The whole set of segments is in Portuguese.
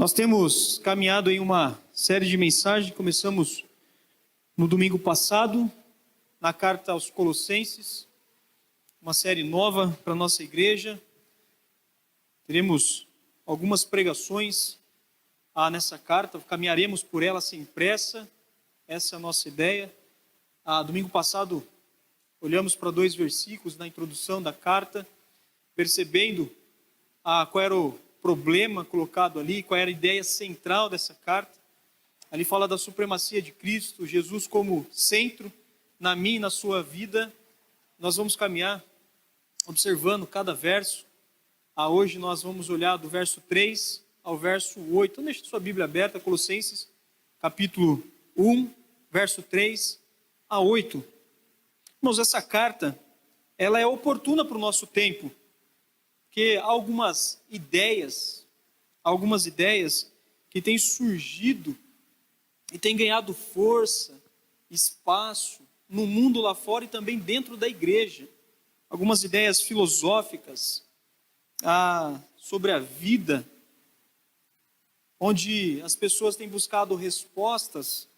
Nós temos caminhado em uma série de mensagens, começamos no domingo passado, na carta aos Colossenses, uma série nova para a nossa igreja. Teremos algumas pregações nessa carta, caminharemos por ela sem pressa, essa é a nossa ideia. Domingo passado, olhamos para 2 versículos na introdução da carta, percebendo qual era o problema colocado ali, qual era a ideia central dessa carta. Ali fala da supremacia de Cristo, Jesus como centro na minha e na sua vida. Nós vamos caminhar observando cada verso. Hoje nós vamos olhar do verso 3 ao verso 8. Então deixe sua Bíblia aberta, Colossenses, capítulo 1, verso 3 a 8. Irmãos, essa carta, ela é oportuna para o nosso tempo, porque há algumas ideias que têm surgido e têm ganhado força, espaço no mundo lá fora e também dentro da igreja. Algumas ideias filosóficas sobre a vida, onde as pessoas têm buscado respostas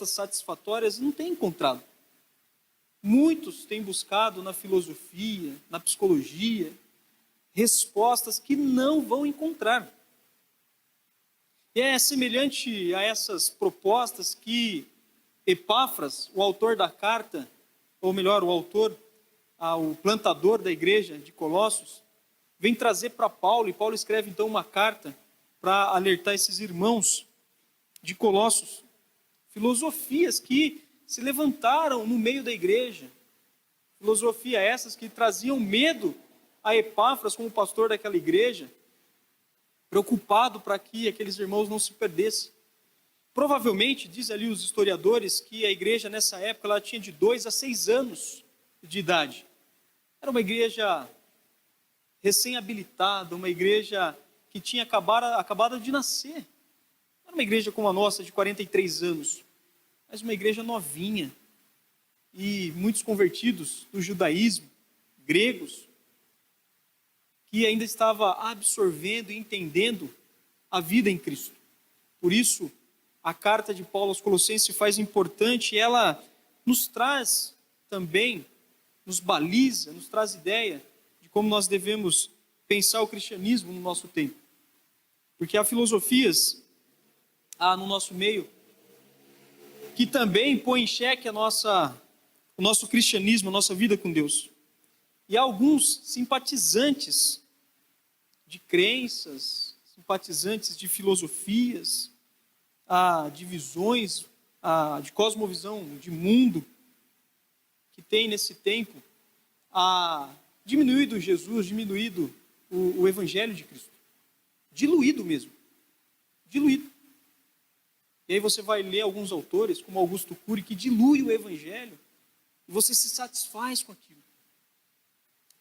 satisfatórias e não têm encontrado. Muitos têm buscado na filosofia, na psicologia, respostas que não vão encontrar. E é semelhante a essas propostas que Epáfras, o autor da carta, ou melhor, o plantador da igreja de Colossos, vem trazer para Paulo, e Paulo escreve então uma carta para alertar esses irmãos de Colossos. Filosofias que se levantaram no meio da igreja, filosofia essas que traziam medo a Epáfras como pastor daquela igreja, preocupado para que aqueles irmãos não se perdessem. Provavelmente, diz ali os historiadores, que a igreja nessa época ela tinha de 2 a 6 anos de idade. Era uma igreja recém-habilitada, uma igreja que tinha acabado de nascer. Não era uma igreja como a nossa, de 43 anos, mas uma igreja novinha. E muitos convertidos do judaísmo, gregos, que ainda estava absorvendo e entendendo a vida em Cristo. Por isso, a carta de Paulo aos Colossenses se faz importante e ela nos traz também, nos baliza, nos traz ideia de como nós devemos pensar o cristianismo no nosso tempo. Porque há filosofias no nosso meio que também põem em xeque o nosso cristianismo, a nossa vida com Deus. E há alguns simpatizantes de crenças, simpatizantes de filosofias, de visões, de cosmovisão, de mundo, que tem nesse tempo diminuído Jesus, diminuído o Evangelho de Cristo. Diluído mesmo. Diluído. E aí você vai ler alguns autores, como Augusto Cury, que dilui o Evangelho, e você se satisfaz com aquilo.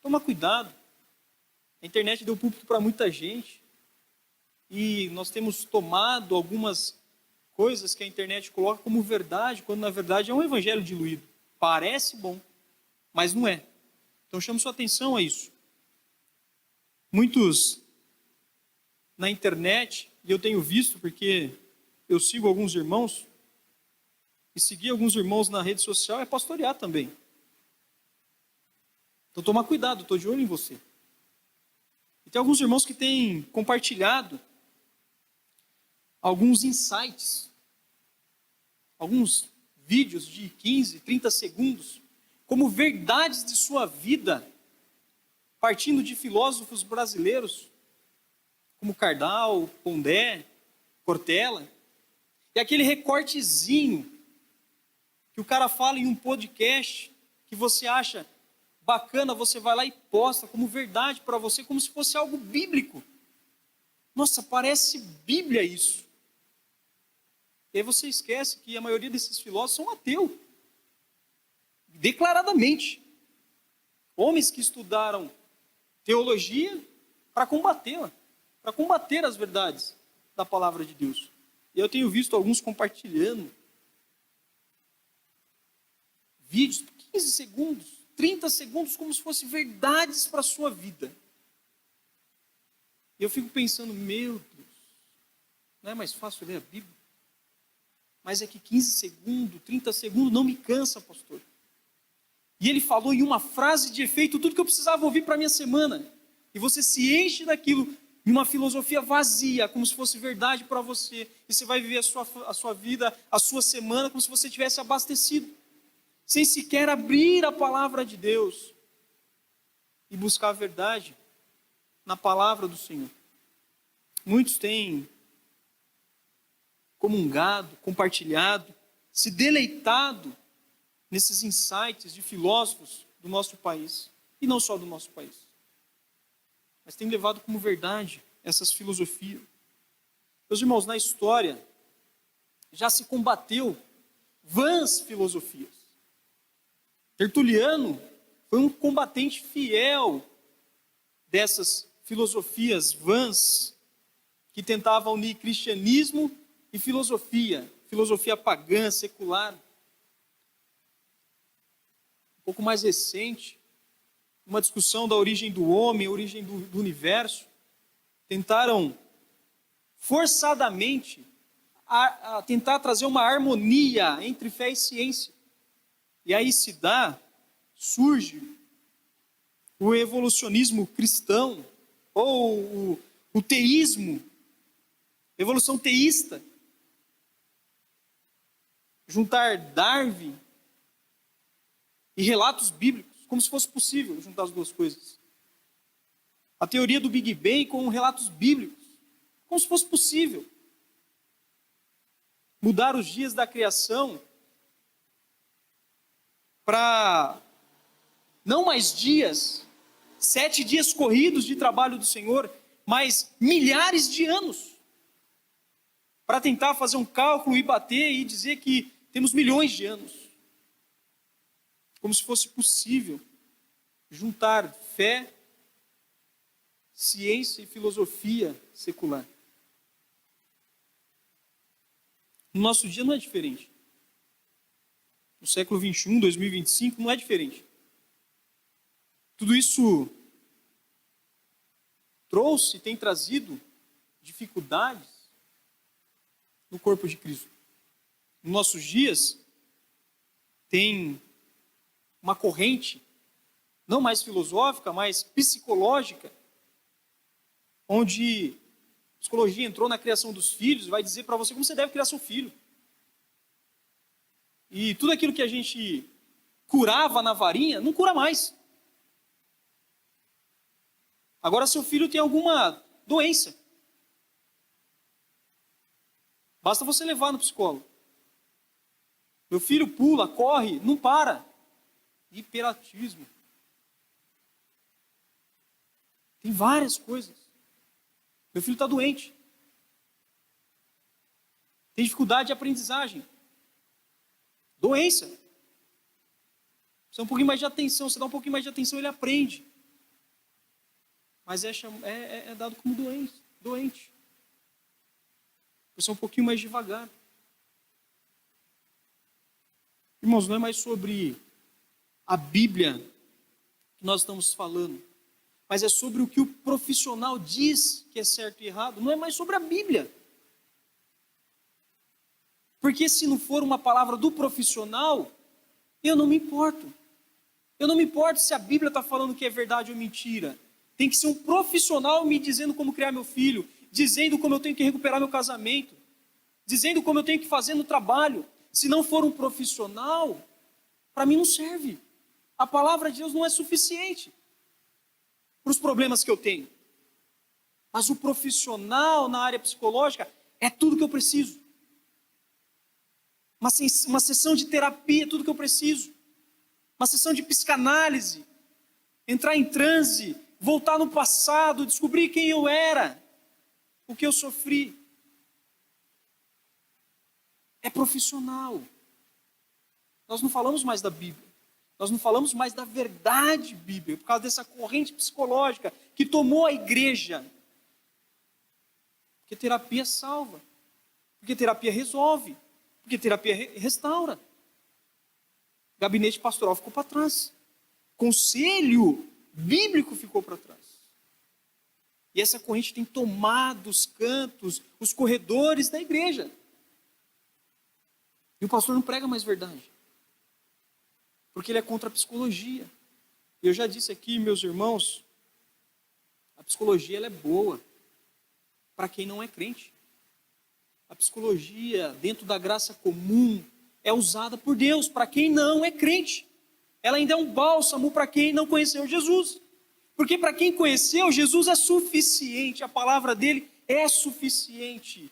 Toma cuidado. A internet deu púlpito para muita gente, e nós temos tomado algumas coisas que a internet coloca como verdade, quando na verdade é um evangelho diluído. Parece bom, mas não é. Então chamo sua atenção a isso. Muitos na internet, e eu tenho visto porque eu sigo alguns irmãos, e seguir alguns irmãos na rede social é pastorear também. Então toma cuidado, estou de olho em você. E tem alguns irmãos que têm compartilhado alguns insights, alguns vídeos de 15, 30 segundos, como verdades de sua vida, partindo de filósofos brasileiros, como Kardec, Pondé, Cortella, e aquele recortezinho que o cara fala em um podcast que você acha bacana, você vai lá e posta como verdade para você, como se fosse algo bíblico. Nossa, parece Bíblia isso. E aí você esquece que a maioria desses filósofos são ateus. Declaradamente. Homens que estudaram teologia para combatê-la, para combater as verdades da palavra de Deus. E eu tenho visto alguns compartilhando vídeos, 15 segundos, 30 segundos, como se fossem verdades para a sua vida. E eu fico pensando, meu Deus, Não é mais fácil ler a Bíblia? Mas é que 15 segundos, 30 segundos não me cansa, pastor. E ele falou em uma frase de efeito tudo que eu precisava ouvir para a minha semana. E você se enche daquilo em uma filosofia vazia, como se fosse verdade para você. E você vai viver a sua vida, a sua semana, como se você tivesse abastecido. Sem sequer abrir a palavra de Deus e buscar a verdade na palavra do Senhor. Muitos têm comungado, compartilhado, se deleitado nesses insights de filósofos do nosso país, e não só do nosso país, mas têm levado como verdade essas filosofias. Meus irmãos, na história já se combateu vãs filosofias. Tertuliano foi um combatente fiel dessas filosofias vãs que tentavam unir cristianismo e filosofia pagã, secular. Um pouco mais recente, uma discussão da origem do homem, a origem do universo, tentaram forçadamente a tentar trazer uma harmonia entre fé e ciência. E aí surge o evolucionismo cristão, ou o teísmo, evolução teísta. Juntar Darwin e relatos bíblicos, como se fosse possível juntar as duas coisas. A teoria do Big Bang com relatos bíblicos, como se fosse possível. Mudar os dias da criação para não mais dias, 7 dias corridos de trabalho do Senhor, mas milhares de anos. Para tentar fazer um cálculo e bater e dizer que temos milhões de anos. Como se fosse possível juntar fé, ciência e filosofia secular. No nosso dia não é diferente. No século 21, 2025, não é diferente. Tudo isso tem trazido dificuldades no corpo de Cristo. Nos nossos dias, tem uma corrente, não mais filosófica, mas psicológica, onde a psicologia entrou na criação dos filhos, vai dizer para você como você deve criar seu filho. E tudo aquilo que a gente curava na varinha, não cura mais. Agora seu filho tem alguma doença. Basta você levar no psicólogo. Meu filho pula, corre, não para. Hiperatismo. Tem várias coisas. Meu filho está doente. Tem dificuldade de aprendizagem. Doença. Você dá um pouquinho mais de atenção, ele aprende. Mas é dado como doente. Você é um pouquinho mais devagar. Irmãos, não é mais sobre a Bíblia que nós estamos falando, mas é sobre o que o profissional diz que é certo e errado. Não é mais sobre a Bíblia. Porque se não for uma palavra do profissional, eu não me importo. Eu não me importo se a Bíblia está falando que é verdade ou mentira. Tem que ser um profissional me dizendo como criar meu filho, dizendo como eu tenho que recuperar meu casamento, dizendo como eu tenho que fazer no trabalho. Se não for um profissional, para mim não serve. A palavra de Deus não é suficiente para os problemas que eu tenho. Mas o profissional na área psicológica é tudo que eu preciso. Uma sessão de terapia é tudo que eu preciso. Uma sessão de psicanálise. Entrar em transe, voltar no passado, descobrir quem eu era, o que eu sofri. É profissional. Nós não falamos mais da Bíblia. Nós não falamos mais da verdade bíblica, por causa dessa corrente psicológica que tomou a igreja. Porque terapia salva. Porque terapia resolve. Porque terapia restaura. Gabinete pastoral ficou para trás. Conselho bíblico ficou para trás. E essa corrente tem tomado os cantos, os corredores da igreja. E o pastor não prega mais verdade. Porque ele é contra a psicologia. Eu já disse aqui, meus irmãos, a psicologia ela é boa para quem não é crente. A psicologia, dentro da graça comum, é usada por Deus para quem não é crente. Ela ainda é um bálsamo para quem não conheceu Jesus. Porque para quem conheceu, Jesus é suficiente, a palavra dele é suficiente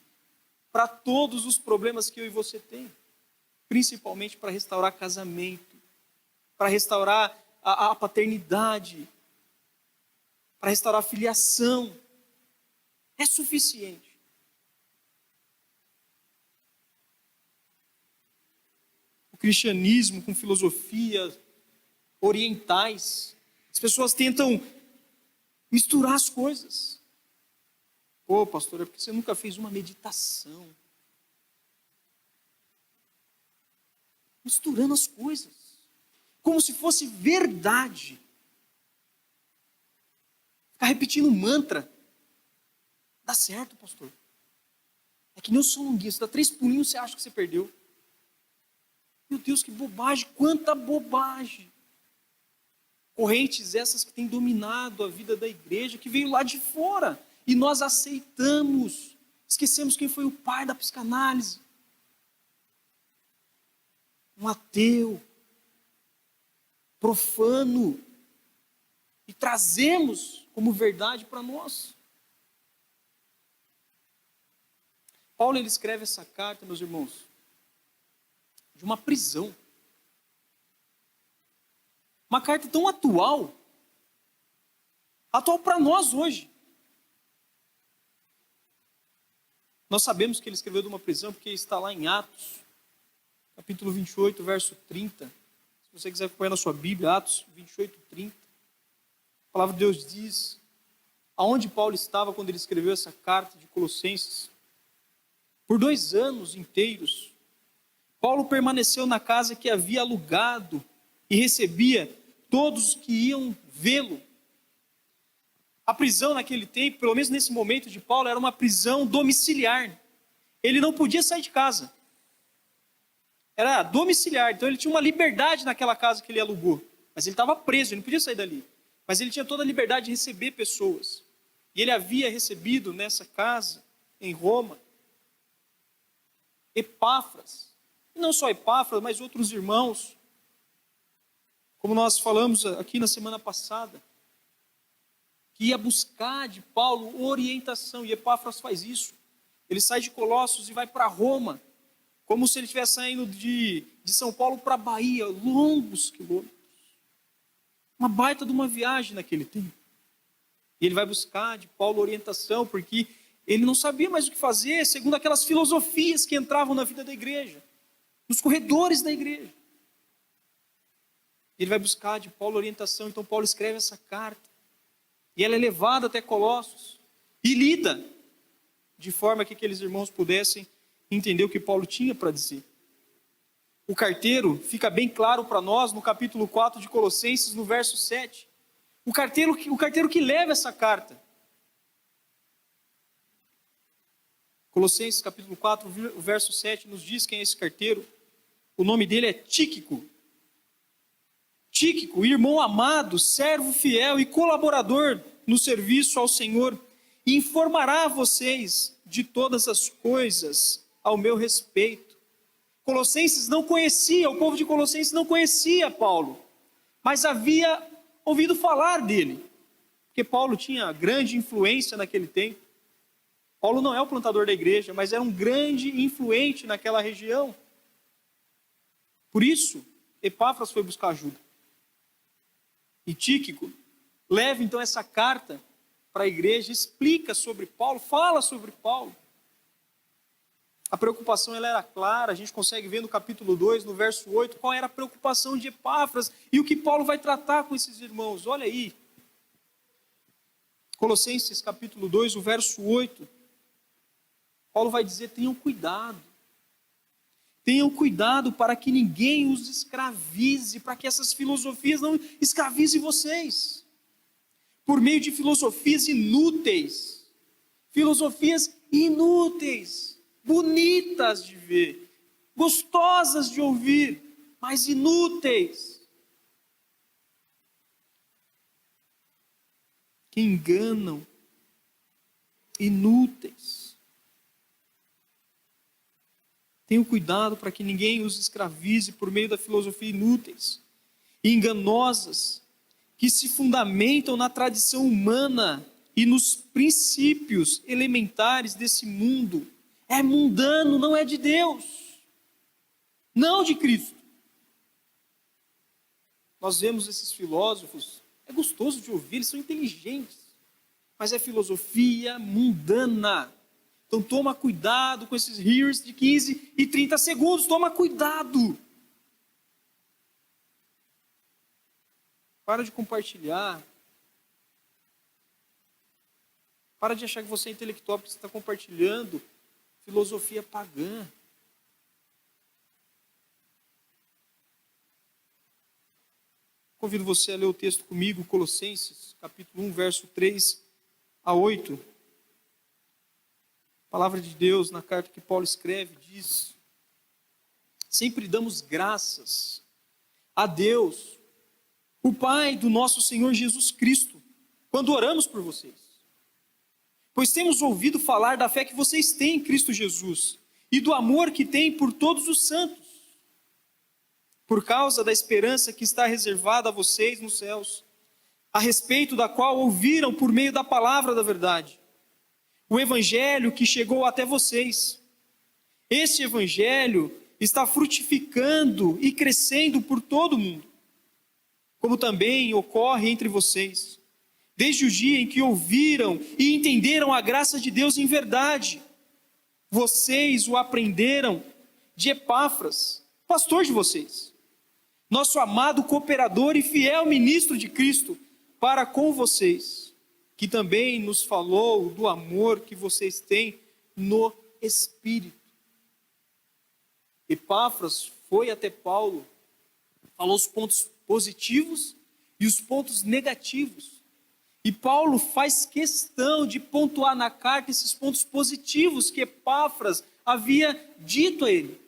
para todos os problemas que eu e você tem. Principalmente para restaurar casamento, para restaurar a paternidade, para restaurar a filiação. É suficiente. O cristianismo com filosofia orientais, as pessoas tentam misturar as coisas. Pô, pastor, é porque você nunca fez uma meditação. Misturando as coisas, como se fosse verdade. Ficar repetindo mantra. Dá certo, pastor. É que nem o solonguinho, você dá 3 pulinhos, você acha que você perdeu. Meu Deus, que bobagem, quanta bobagem. Correntes essas que têm dominado a vida da igreja, que veio lá de fora, e nós aceitamos. Esquecemos quem foi o pai da psicanálise. Um ateu, profano, e trazemos como verdade para nós. Paulo ele escreve essa carta, meus irmãos, de uma prisão. Uma carta tão atual para nós hoje. Nós sabemos que ele escreveu de uma prisão porque está lá em Atos, capítulo 28, verso 30. Se você quiser acompanhar na sua Bíblia, Atos 28, 30. A palavra de Deus diz, aonde Paulo estava quando ele escreveu essa carta de Colossenses. Por 2 anos inteiros, Paulo permaneceu na casa que havia alugado e recebia todos que iam vê-lo. A prisão naquele tempo, pelo menos nesse momento de Paulo, era uma prisão domiciliar. Ele não podia sair de casa. Era domiciliar, então ele tinha uma liberdade naquela casa que ele alugou. Mas ele estava preso, ele não podia sair dali. Mas ele tinha toda a liberdade de receber pessoas. E ele havia recebido nessa casa, em Roma, Epáfras. E não só Epáfras, mas outros irmãos. Como nós falamos aqui na semana passada, que ia buscar de Paulo orientação, e Epáfras faz isso. Ele sai de Colossos e vai para Roma, como se ele estivesse saindo de São Paulo para a Bahia, longos quilômetros. Uma baita de uma viagem naquele tempo. E ele vai buscar de Paulo orientação, porque ele não sabia mais o que fazer, segundo aquelas filosofias que entravam na vida da igreja, nos corredores da igreja. Ele vai buscar de Paulo orientação, então Paulo escreve essa carta, e ela é levada até Colossos, e lida, de forma que aqueles irmãos pudessem entender o que Paulo tinha para dizer. O carteiro fica bem claro para nós no capítulo 4 de Colossenses, no verso 7. O carteiro que leva essa carta. Colossenses capítulo 4, o verso 7 nos diz quem é esse carteiro. O nome dele é Tíquico. Tíquico, irmão amado, servo fiel e colaborador no serviço ao Senhor, informará a vocês de todas as coisas ao meu respeito. Colossenses não conhecia, o povo de Colossenses não conhecia Paulo, mas havia ouvido falar dele, porque Paulo tinha grande influência naquele tempo. Paulo não é o plantador da igreja, mas era um grande influente naquela região. Por isso, Epáfras foi buscar ajuda. E Tíquico leva então essa carta para a igreja, explica sobre Paulo, fala sobre Paulo. A preocupação ela era clara, a gente consegue ver no capítulo 2, no verso 8, qual era a preocupação de Epáfras e o que Paulo vai tratar com esses irmãos. Olha aí, Colossenses capítulo 2, o verso 8, Paulo vai dizer, tenham cuidado para que ninguém os escravize, para que essas filosofias não escravizem vocês. por meio de filosofias inúteis. Filosofias inúteis, bonitas de ver, gostosas de ouvir, mas inúteis. Que enganam, inúteis. Tenham cuidado para que ninguém os escravize por meio da filosofia inúteis e enganosas, que se fundamentam na tradição humana e nos princípios elementares desse mundo. É mundano, não é de Deus, não de Cristo. Nós vemos esses filósofos, é gostoso de ouvir, eles são inteligentes, mas é filosofia mundana. Então toma cuidado com esses reels de 15 e 30 segundos, toma cuidado. Para de compartilhar. Para de achar que você é intelectual porque você está compartilhando filosofia pagã. Convido você a ler o texto comigo, Colossenses, capítulo 1, verso 3 a 8. A palavra de Deus, na carta que Paulo escreve, diz: sempre damos graças a Deus, o Pai do nosso Senhor Jesus Cristo, quando oramos por vocês. Pois temos ouvido falar da fé que vocês têm em Cristo Jesus e do amor que têm por todos os santos, por causa da esperança que está reservada a vocês nos céus, a respeito da qual ouviram por meio da palavra da verdade, o evangelho que chegou até vocês. Este evangelho está frutificando e crescendo por todo o mundo, como também ocorre entre vocês, desde o dia em que ouviram e entenderam a graça de Deus em verdade. Vocês o aprenderam de Epáfras, pastor de vocês, nosso amado cooperador e fiel ministro de Cristo para com vocês, que também nos falou do amor que vocês têm no Espírito. Epáfras foi até Paulo, falou os pontos positivos e os pontos negativos. E Paulo faz questão de pontuar na carta esses pontos positivos que Epáfras havia dito a ele.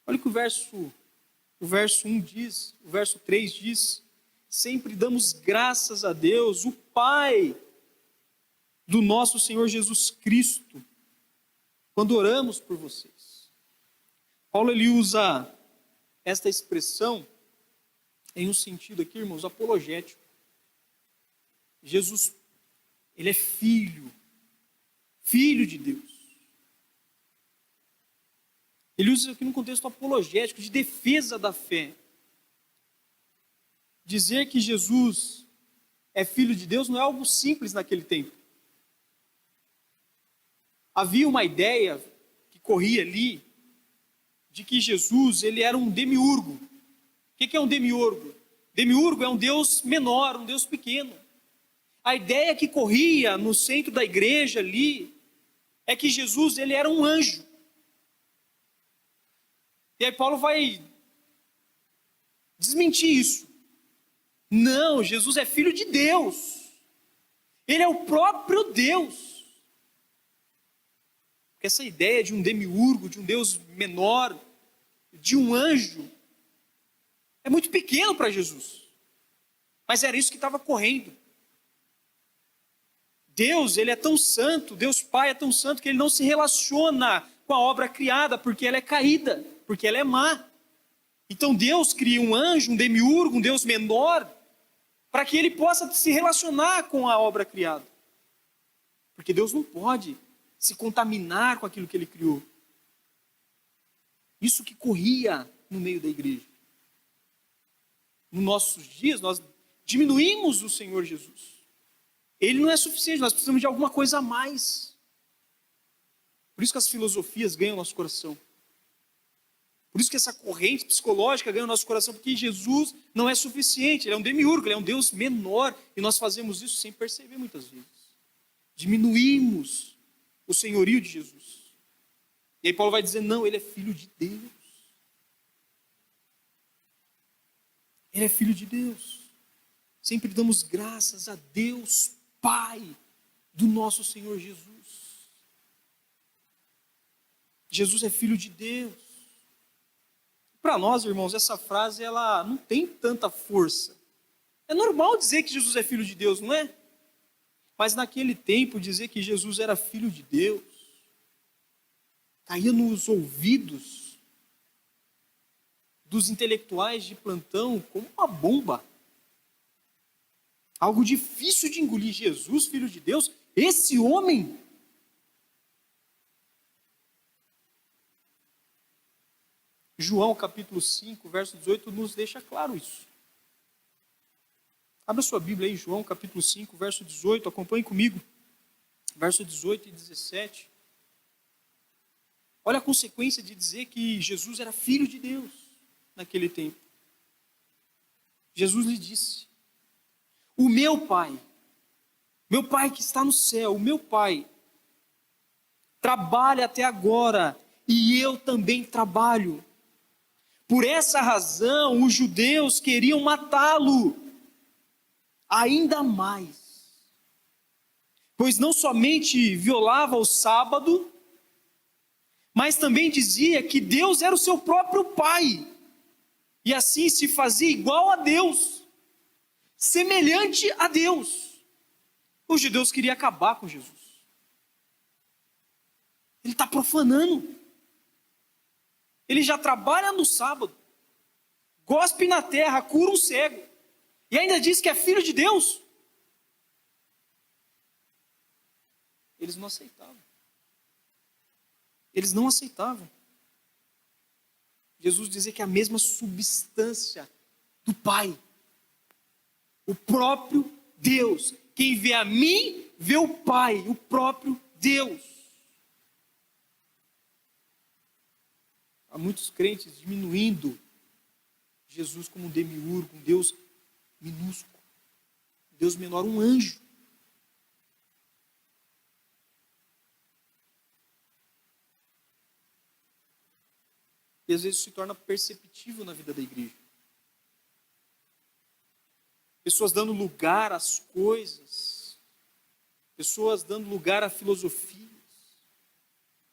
Olha o que o verso 1 diz, o verso 3 diz: sempre damos graças a Deus, o Pai do nosso Senhor Jesus Cristo, quando oramos por vocês. Paulo ele usa esta expressão em um sentido aqui, irmãos, apologético. Jesus, ele é filho de Deus. Ele usa isso aqui num contexto apologético, de defesa da fé. Dizer que Jesus é filho de Deus não é algo simples naquele tempo. Havia uma ideia que corria ali de que Jesus ele era um demiurgo. O que é um demiurgo? Demiurgo é um Deus menor, um Deus pequeno. A ideia que corria no centro da igreja ali é que Jesus ele era um anjo. E aí Paulo vai desmentir isso. Não, Jesus é filho de Deus. Ele é o próprio Deus. Porque essa ideia de um demiurgo, de um Deus menor, de um anjo, é muito pequeno para Jesus. Mas era isso que estava correndo. Deus, ele é tão santo, Deus Pai é tão santo que ele não se relaciona com a obra criada, porque ela é caída, porque ela é má. Então Deus cria um anjo, um demiurgo, um Deus menor, para que ele possa se relacionar com a obra criada. Porque Deus não pode se contaminar com aquilo que ele criou. Isso que corria no meio da igreja. Nos nossos dias, nós diminuímos o Senhor Jesus. Ele não é suficiente, nós precisamos de alguma coisa a mais. Por isso que as filosofias ganham nosso coração. Por isso que essa corrente psicológica ganha o nosso coração, porque Jesus não é suficiente, ele é um demiurgo, ele é um Deus menor, e nós fazemos isso sem perceber muitas vezes. Diminuímos o senhorio de Jesus. E aí Paulo vai dizer, não, ele é filho de Deus. Ele é filho de Deus. sempre damos graças a Deus, Pai do nosso Senhor Jesus. Jesus é Filho de Deus. Para nós, irmãos, essa frase ela não tem tanta força. É normal dizer que Jesus é Filho de Deus, não é? Mas naquele tempo, dizer que Jesus era Filho de Deus caía nos ouvidos dos intelectuais de plantão como uma bomba. Algo difícil de engolir. Jesus, Filho de Deus, esse homem. João capítulo 5, verso 18, nos deixa claro isso. Abra sua Bíblia aí, João capítulo 5, verso 18, acompanhe comigo. Verso 18 e 17. Olha a consequência de dizer que Jesus era Filho de Deus naquele tempo. Jesus lhe disse: o meu Pai que está no céu, o meu Pai, trabalha até agora e eu também trabalho. Por essa razão, os judeus queriam matá-lo ainda mais, pois não somente violava o sábado, mas também dizia que Deus era o seu próprio Pai, e assim se fazia igual a Deus, semelhante a Deus. Os judeus queriam acabar com Jesus. Ele está profanando. Ele já trabalha no sábado, gospe na terra, cura um cego, e ainda diz que é Filho de Deus. Eles não aceitavam. Eles não aceitavam. Jesus dizia que é a mesma substância do Pai. O próprio Deus. Quem vê a mim, vê o Pai, o próprio Deus. Há muitos crentes diminuindo Jesus como um demiurgo, um Deus minúsculo, um Deus menor, um anjo. E às vezes isso se torna perceptível na vida da igreja. Pessoas dando lugar às coisas, pessoas dando lugar a filosofias,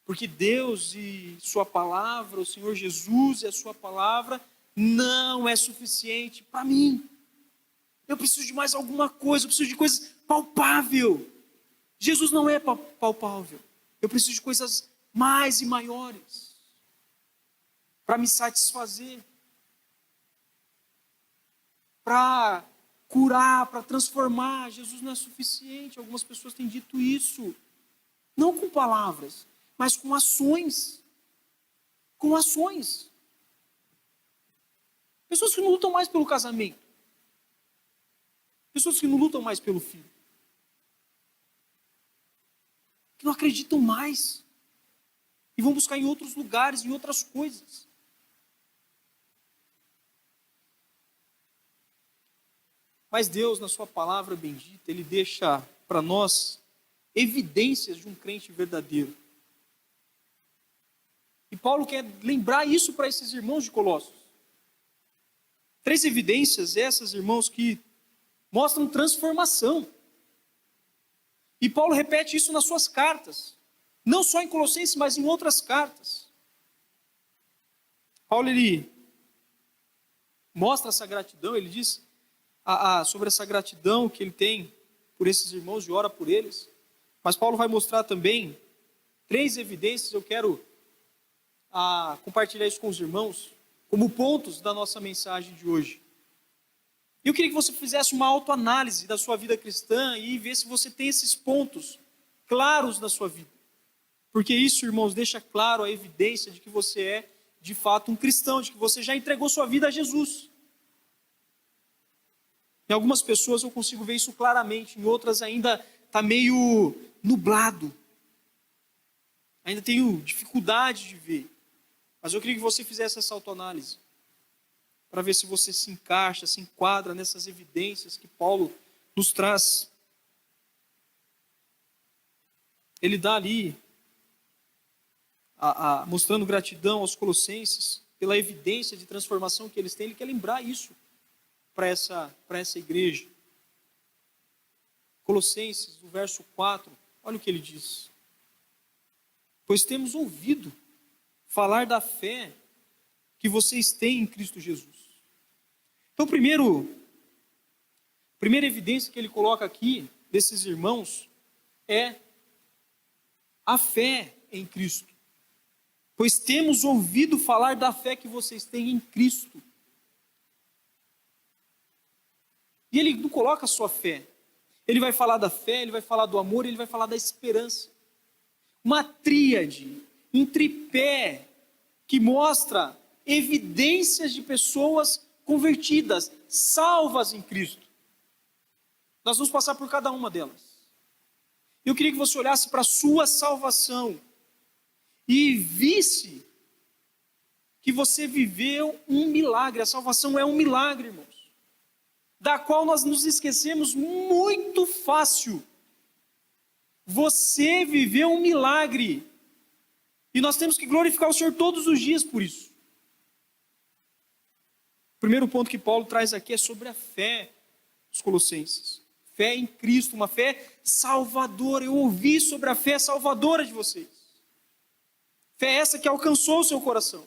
porque Deus e sua palavra, o Senhor Jesus e a sua palavra não é suficiente para mim. Eu preciso de mais alguma coisa, eu preciso de coisas palpável. Jesus não é palpável. Eu preciso de coisas mais e maiores para me satisfazer, para curar, para transformar. Jesus não é suficiente. Algumas pessoas têm dito isso, não com palavras, mas com ações. Com ações. Pessoas que não lutam mais pelo casamento. Pessoas que não lutam mais pelo filho. Que não acreditam mais. E vão buscar em outros lugares, em outras coisas. Mas Deus, na sua palavra bendita, Ele deixa para nós evidências de um crente verdadeiro. E Paulo quer lembrar isso para esses irmãos de Colossos. 3 evidências essas, irmãos, que mostram transformação. E Paulo repete isso nas suas cartas. Não só em Colossenses, mas em outras cartas. Paulo, ele mostra essa gratidão, ele diz sobre essa gratidão que ele tem por esses irmãos e ora por eles. Mas Paulo vai mostrar também 3 evidências, eu quero compartilhar isso com os irmãos, como pontos da nossa mensagem de hoje. Eu queria que você fizesse uma autoanálise da sua vida cristã e ver se você tem esses pontos claros na sua vida. Porque isso, irmãos, deixa claro a evidência de que você é, de fato, um cristão, de que você já entregou sua vida a Jesus. Em algumas pessoas eu consigo ver isso claramente, em outras ainda está meio nublado. Ainda tenho dificuldade de ver. Mas eu queria que você fizesse essa autoanálise, para ver se você se encaixa, se enquadra nessas evidências que Paulo nos traz. Ele dá ali, mostrando gratidão aos colossenses, pela evidência de transformação que eles têm. Ele quer lembrar isso para essa igreja. Colossenses, o verso 4, olha o que ele diz. Pois temos ouvido falar da fé que vocês têm em Cristo Jesus. Então, primeira evidência que ele coloca aqui, desses irmãos, é a fé em Cristo. Pois temos ouvido falar da fé que vocês têm em Cristo. E ele não coloca só fé. Ele vai falar da fé, ele vai falar do amor, ele vai falar da esperança. Uma tríade, um tripé, que mostra evidências de pessoas convertidas, salvas em Cristo. Nós vamos passar por cada uma delas. Eu queria que você olhasse para a sua salvação e visse que você viveu um milagre. A salvação é um milagre, irmãos, da qual nós nos esquecemos muito fácil. Você viveu um milagre e nós temos que glorificar o Senhor todos os dias por isso. O primeiro ponto que Paulo traz aqui é sobre a fé dos Colossenses. Fé em Cristo, uma fé salvadora. Eu ouvi sobre a fé salvadora de vocês. Fé essa que alcançou o seu coração.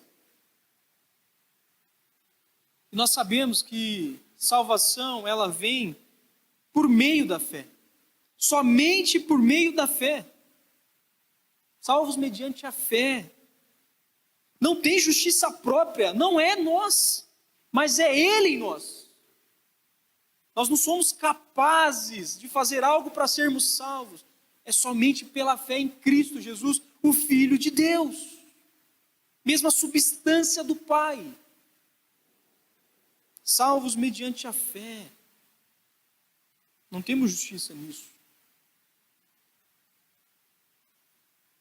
E nós sabemos que salvação, ela vem por meio da fé. Somente por meio da fé. Salvos mediante a fé. Não tem justiça própria, não é nós, mas é Ele em nós. Nós não somos capazes de fazer algo para sermos salvos. É somente pela fé em Cristo Jesus, o Filho de Deus. Mesma substância do Pai. Salvos mediante a fé. Não temos justiça nisso.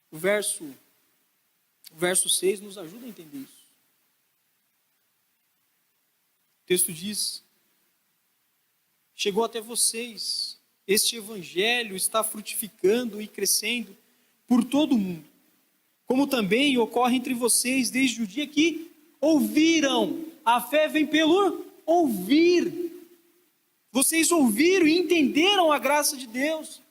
O verso 6 nos ajuda a entender isso. O texto diz: chegou até vocês, este evangelho está frutificando e crescendo por todo o mundo, como também ocorre entre vocês desde o dia que ouviram. A fé vem pelo ouvir. Vocês ouviram e entenderam a graça de Deus,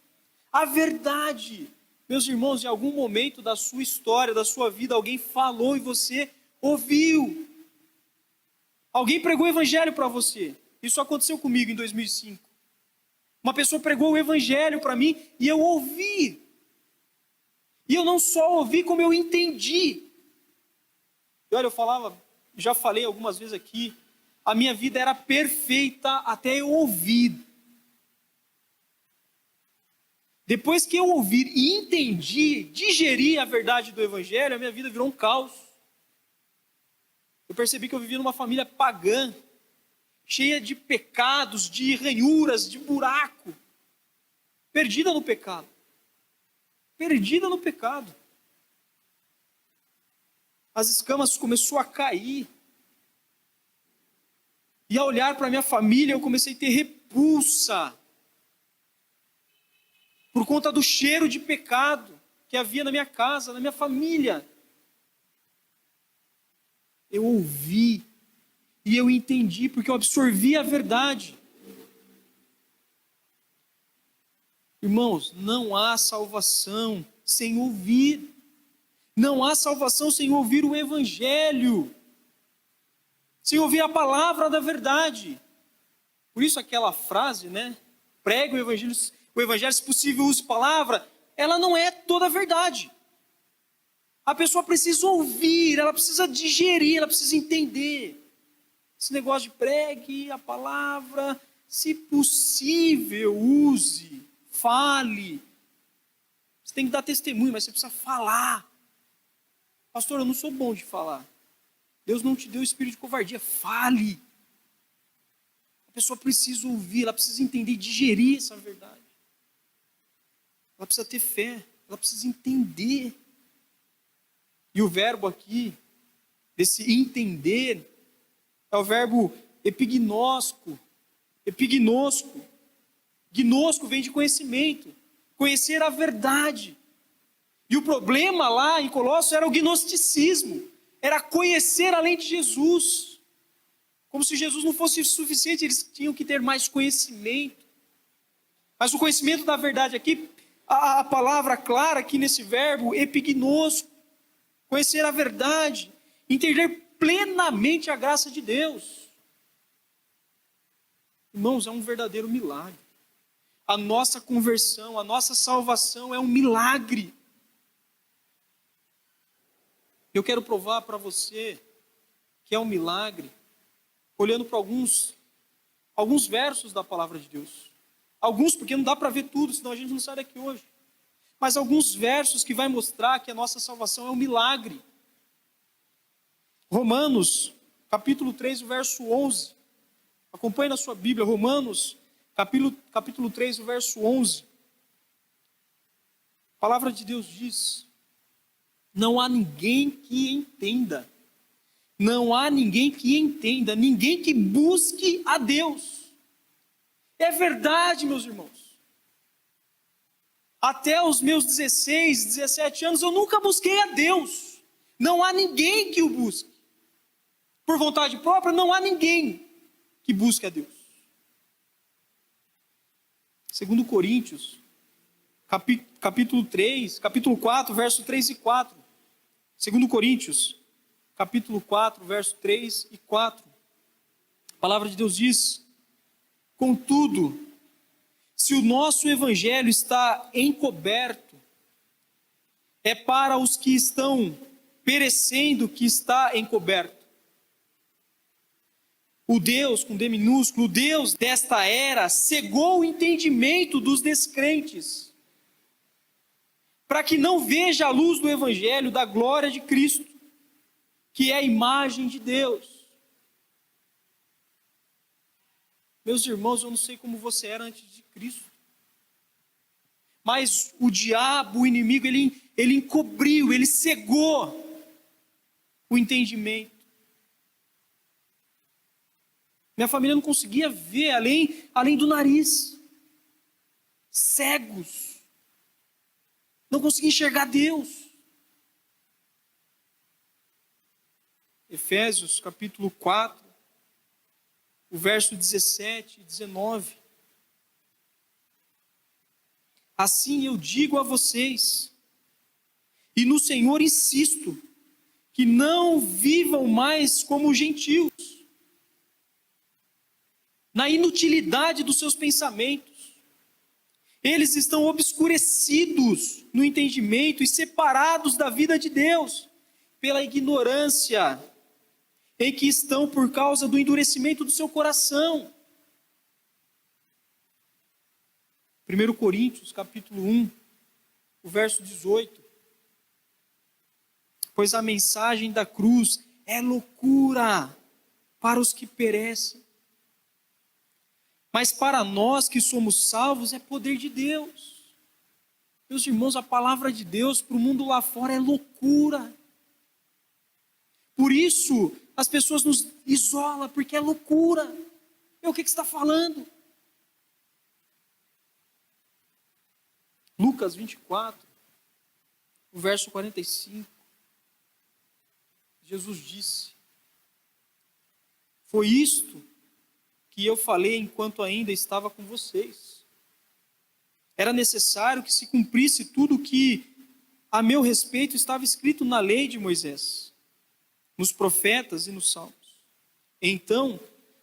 a verdade. Meus irmãos, em algum momento da sua história, da sua vida, alguém falou e você ouviu. Alguém pregou o evangelho para você. Isso aconteceu comigo em 2005. Uma pessoa pregou o evangelho para mim e eu ouvi. E eu não só ouvi, como eu entendi. E olha, já falei algumas vezes aqui, a minha vida era perfeita até eu ouvir. Depois que eu ouvir e entendi, digeri a verdade do evangelho, a minha vida virou um caos. Eu percebi que eu vivia numa família pagã, cheia de pecados, de ranhuras, de buraco, perdida no pecado. Perdida no pecado. As escamas começaram a cair. E ao olhar para a minha família, eu comecei a ter repulsa. Por conta do cheiro de pecado que havia na minha casa, na minha família. Eu ouvi e eu entendi, porque eu absorvi a verdade. Irmãos, não há salvação sem ouvir. Não há salvação sem ouvir o evangelho. Sem ouvir a palavra da verdade. Por isso aquela frase, né? Pregue o evangelho, se possível, use palavra. Ela não é toda a verdade. A pessoa precisa ouvir, ela precisa digerir, ela precisa entender. Esse negócio de pregue a palavra, se possível, use, fale. Você tem que dar testemunho, mas você precisa falar. Pastor, eu não sou bom de falar. Deus não te deu espírito de covardia. Fale. A pessoa precisa ouvir, ela precisa entender e digerir essa verdade. Ela precisa ter fé, ela precisa entender. E o verbo aqui, desse entender, é o verbo epignosco. Epignosco. Gnosco vem de conhecimento. Conhecer a verdade. E o problema lá em Colossos era o gnosticismo. Era conhecer além de Jesus. Como se Jesus não fosse suficiente, eles tinham que ter mais conhecimento. Mas o conhecimento da verdade aqui, a palavra clara aqui nesse verbo, epignosko, conhecer a verdade, entender plenamente a graça de Deus. Irmãos, é um verdadeiro milagre. A nossa conversão, a nossa salvação é um milagre. Eu quero provar para você que é um milagre, olhando para alguns versos da palavra de Deus. Alguns, porque não dá para ver tudo, senão a gente não sai daqui hoje. Mas alguns versos que vai mostrar que a nossa salvação é um milagre. Romanos, capítulo 3, o verso 11. Acompanhe na sua Bíblia, Romanos, capítulo 3, o verso 11. A palavra de Deus diz: não há ninguém que entenda. Não há ninguém que entenda, ninguém que busque a Deus. É verdade, meus irmãos. Até os meus 16, 17 anos, eu nunca busquei a Deus. Não há ninguém que o busque. Por vontade própria, não há ninguém que busque a Deus. Segundo Coríntios, capítulo 4, verso 3 e 4. Segundo Coríntios, capítulo 4, verso 3 e 4. A palavra de Deus diz: contudo, se o nosso evangelho está encoberto, é para os que estão perecendo que está encoberto. O Deus, com D minúsculo, o Deus desta era, cegou o entendimento dos descrentes, para que não veja a luz do evangelho da glória de Cristo, que é a imagem de Deus. Meus irmãos, eu não sei como você era antes de Cristo, mas o diabo, o inimigo, ele encobriu, ele cegou o entendimento. Minha família não conseguia ver além do nariz. Cegos. Não conseguia enxergar Deus. Efésios capítulo 4, o verso 17 e 19. Assim eu digo a vocês, e no Senhor insisto, que não vivam mais como gentios, na inutilidade dos seus pensamentos. Eles estão obscurecidos no entendimento e separados da vida de Deus, pela ignorância em que estão por causa do endurecimento do seu coração. 1 Coríntios, capítulo 1, o verso 18. Pois a mensagem da cruz é loucura para os que perecem, mas para nós que somos salvos é poder de Deus. Meus irmãos, a palavra de Deus para o mundo lá fora é loucura. Por isso as pessoas nos isolam, porque é loucura. O que você está falando? Lucas 24, o verso 45. Jesus disse: foi isto que eu falei enquanto ainda estava com vocês. Era necessário que se cumprisse tudo o que a meu respeito estava escrito na lei de Moisés, nos profetas e nos salmos. Então,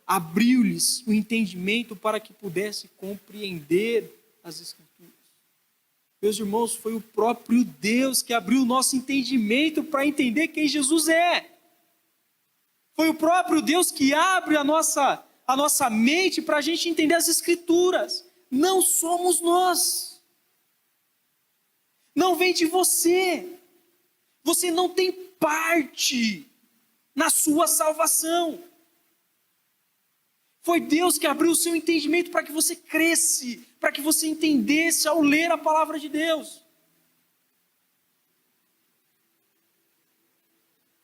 abriu-lhes o entendimento para que pudesse compreender as Escrituras. Meus irmãos, foi o próprio Deus que abriu o nosso entendimento para entender quem Jesus é. Foi o próprio Deus que abre a nossa mente para a gente entender as Escrituras. Não somos nós. Não vem de você. Você não tem parte na sua salvação. Foi Deus que abriu o seu entendimento para que você cresce, para que você entendesse ao ler a palavra de Deus.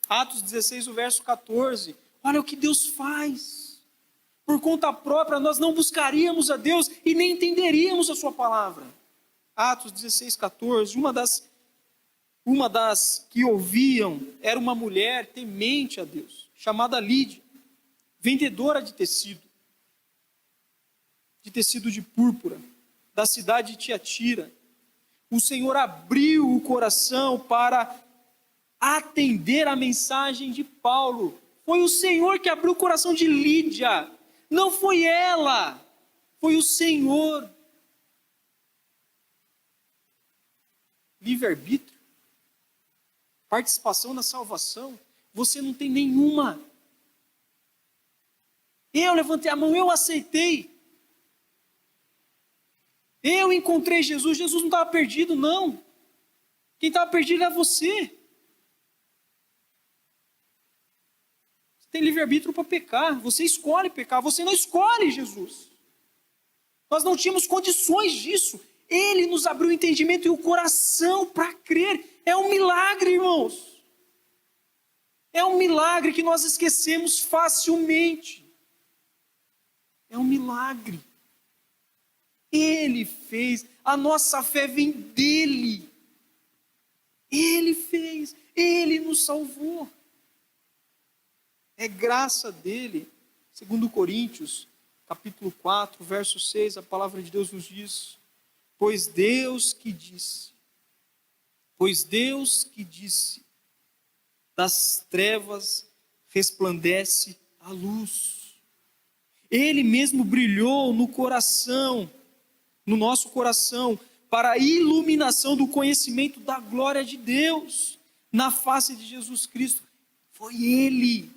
Atos 16, o verso 14. Olha o que Deus faz. Por conta própria, nós não buscaríamos a Deus e nem entenderíamos a sua palavra. Atos 16, 14. Uma das que ouviam era uma mulher temente a Deus, chamada Lídia, vendedora de tecido de púrpura, da cidade de Tiatira, o Senhor abriu o coração para atender a mensagem de Paulo. Foi o Senhor que abriu o coração de Lídia, não foi ela, foi o Senhor. Livre-arbítrio, participação na salvação, você não tem nenhuma. Eu levantei a mão, eu aceitei. Eu encontrei Jesus, Jesus não estava perdido, não. Quem estava perdido era você. Você tem livre-arbítrio para pecar, você escolhe pecar, você não escolhe Jesus. Nós não tínhamos condições disso. Ele nos abriu o entendimento e o coração para crer. É um milagre, irmãos. É um milagre que nós esquecemos facilmente. É um milagre. Ele fez, a nossa fé vem dele. Ele fez, ele nos salvou. É graça dele. Segundo Coríntios, capítulo 4, verso 6, a palavra de Deus nos diz: Pois Deus que disse, das trevas resplandece a luz. Ele mesmo brilhou no coração, no nosso coração, para a iluminação do conhecimento da glória de Deus, na face de Jesus Cristo. Foi Ele.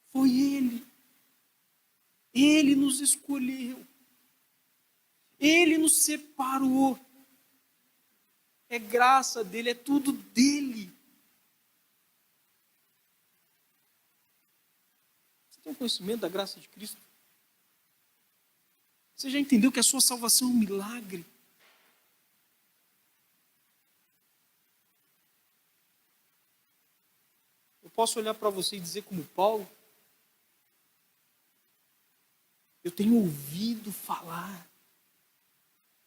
Foi Ele. Ele nos escolheu. Ele nos separou. É graça dele, é tudo dele. Você tem um conhecimento da graça de Cristo? Você já entendeu que a sua salvação é um milagre? Eu posso olhar para você e dizer como Paulo: eu tenho ouvido falar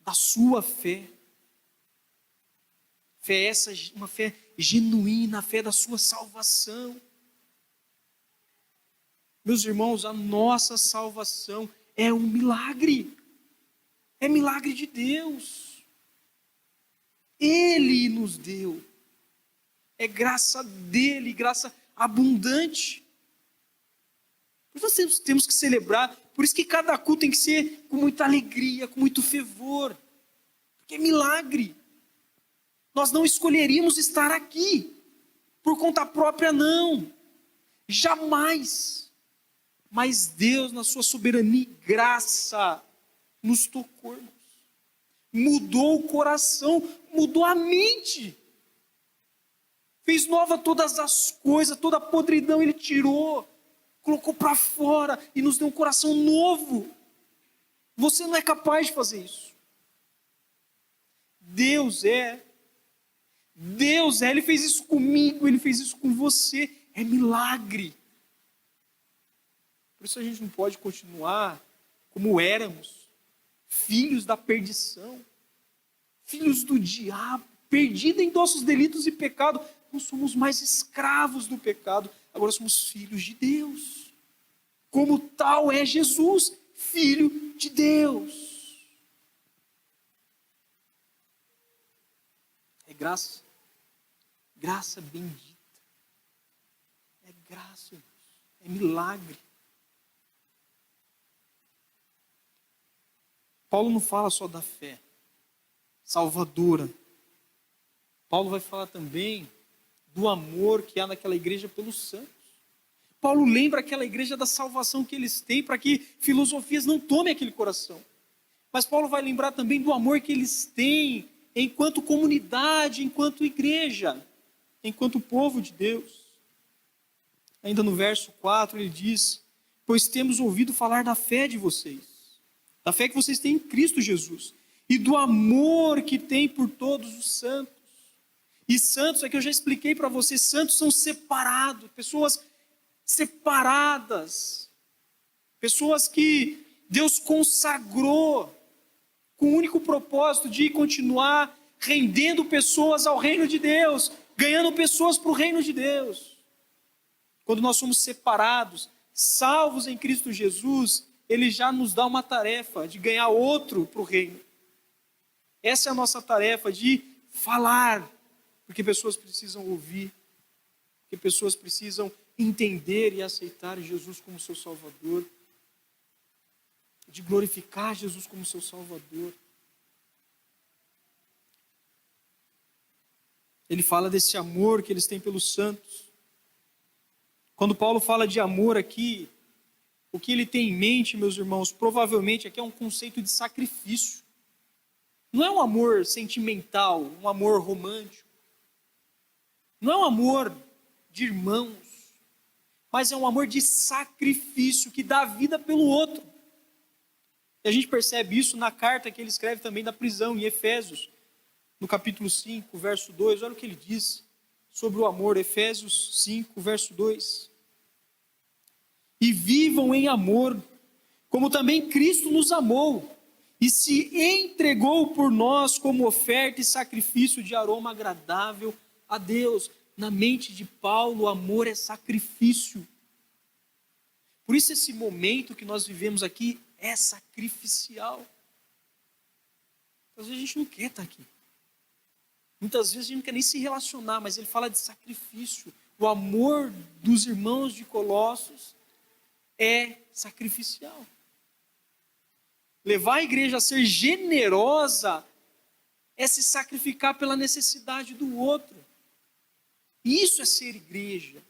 da sua fé. Fé essa, uma fé genuína, a fé da sua salvação. Meus irmãos, a nossa salvação é um milagre. É milagre de Deus. Ele nos deu. É graça dele, graça abundante. Por isso nós temos que celebrar. Por isso que cada culto tem que ser com muita alegria, com muito fervor. Porque é milagre. Nós não escolheríamos estar aqui por conta própria, não. Jamais. Mas Deus, na sua soberania e graça, nos tocou, irmãos. Mudou o coração, mudou a mente. Fez nova todas as coisas, toda a podridão Ele tirou, colocou para fora e nos deu um coração novo. Você não é capaz de fazer isso. Deus é, Ele fez isso comigo, Ele fez isso com você. É milagre. Por isso a gente não pode continuar como éramos, filhos da perdição, filhos do diabo, perdidos em nossos delitos e pecados. Não somos mais escravos do pecado, agora somos filhos de Deus. Como tal é Jesus, Filho de Deus. É graça, graça bendita. É graça, é milagre. Paulo não fala só da fé salvadora. Paulo vai falar também do amor que há naquela igreja pelos santos. Paulo lembra aquela igreja da salvação que eles têm para que filosofias não tomem aquele coração. Mas Paulo vai lembrar também do amor que eles têm enquanto comunidade, enquanto igreja, enquanto povo de Deus. Ainda no verso 4 ele diz: pois temos ouvido falar da fé de vocês, da fé que vocês têm em Cristo Jesus, e do amor que tem por todos os santos. E santos, é que eu já expliquei para vocês, santos são separados, pessoas separadas, pessoas que Deus consagrou com o único propósito de continuar rendendo pessoas ao reino de Deus, ganhando pessoas para o reino de Deus. Quando nós somos separados, salvos em Cristo Jesus, ele já nos dá uma tarefa de ganhar outro para o reino. Essa é a nossa tarefa, de falar, porque pessoas precisam ouvir, porque pessoas precisam entender e aceitar Jesus como seu Salvador, de glorificar Jesus como seu Salvador. Ele fala desse amor que eles têm pelos santos. Quando Paulo fala de amor aqui, o que ele tem em mente, meus irmãos, provavelmente aqui é um conceito de sacrifício. Não é um amor sentimental, um amor romântico. Não é um amor de irmãos, mas é um amor de sacrifício, que dá vida pelo outro. E a gente percebe isso na carta que ele escreve também da prisão, em Efésios, no capítulo 5, verso 2. Olha o que ele diz sobre o amor, Efésios 5, verso 2. E vivam em amor, como também Cristo nos amou, e se entregou por nós como oferta e sacrifício de aroma agradável a Deus. Na mente de Paulo, o amor é sacrifício. Por isso esse momento que nós vivemos aqui é sacrificial. Às vezes a gente não quer estar aqui. Muitas vezes a gente não quer nem se relacionar, mas ele fala de sacrifício. O amor dos irmãos de Colossos é sacrificial. Levar a igreja a ser generosa é se sacrificar pela necessidade do outro. Isso é ser igreja,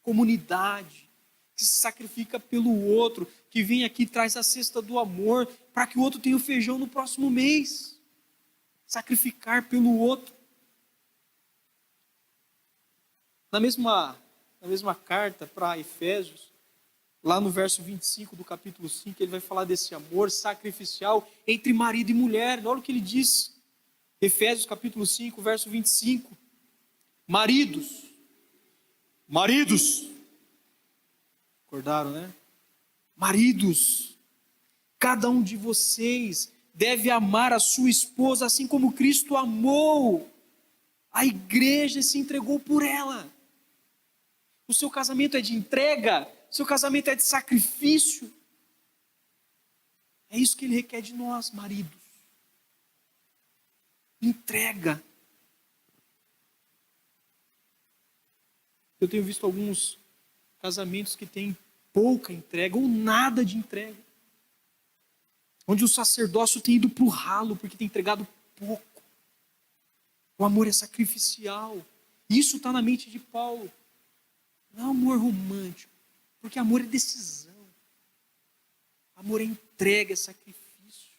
comunidade, que se sacrifica pelo outro, que vem aqui e traz a cesta do amor, para que o outro tenha o feijão no próximo mês. Sacrificar pelo outro. Na mesma carta para Efésios, lá no verso 25 do capítulo 5, ele vai falar desse amor sacrificial entre marido e mulher. Olha o que ele diz. Efésios capítulo 5, verso 25. Maridos. Acordaram, né? Maridos, cada um de vocês deve amar a sua esposa assim como Cristo amou a igreja e se entregou por ela. O seu casamento é de entrega, o seu casamento é de sacrifício. É isso que ele requer de nós, maridos. Entrega. Eu tenho visto alguns casamentos que têm pouca entrega ou nada de entrega. Onde o sacerdócio tem ido para o ralo porque tem entregado pouco. O amor é sacrificial. Isso está na mente de Paulo. Não é amor romântico, porque amor é decisão. Amor é entrega, é sacrifício.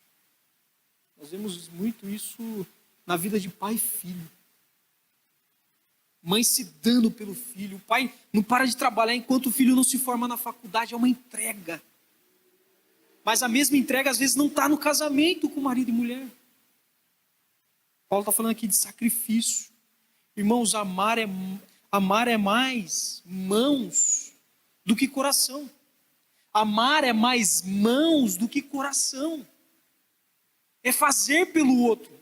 Nós vemos muito isso na vida de pai e filho. Mãe se dando pelo filho. O pai não para de trabalhar enquanto o filho não se forma na faculdade. É uma entrega. Mas a mesma entrega às vezes não está no casamento com marido e mulher. Paulo está falando aqui de sacrifício. Irmãos, amar é mais mãos do que coração. Amar é mais mãos do que coração. É fazer pelo outro.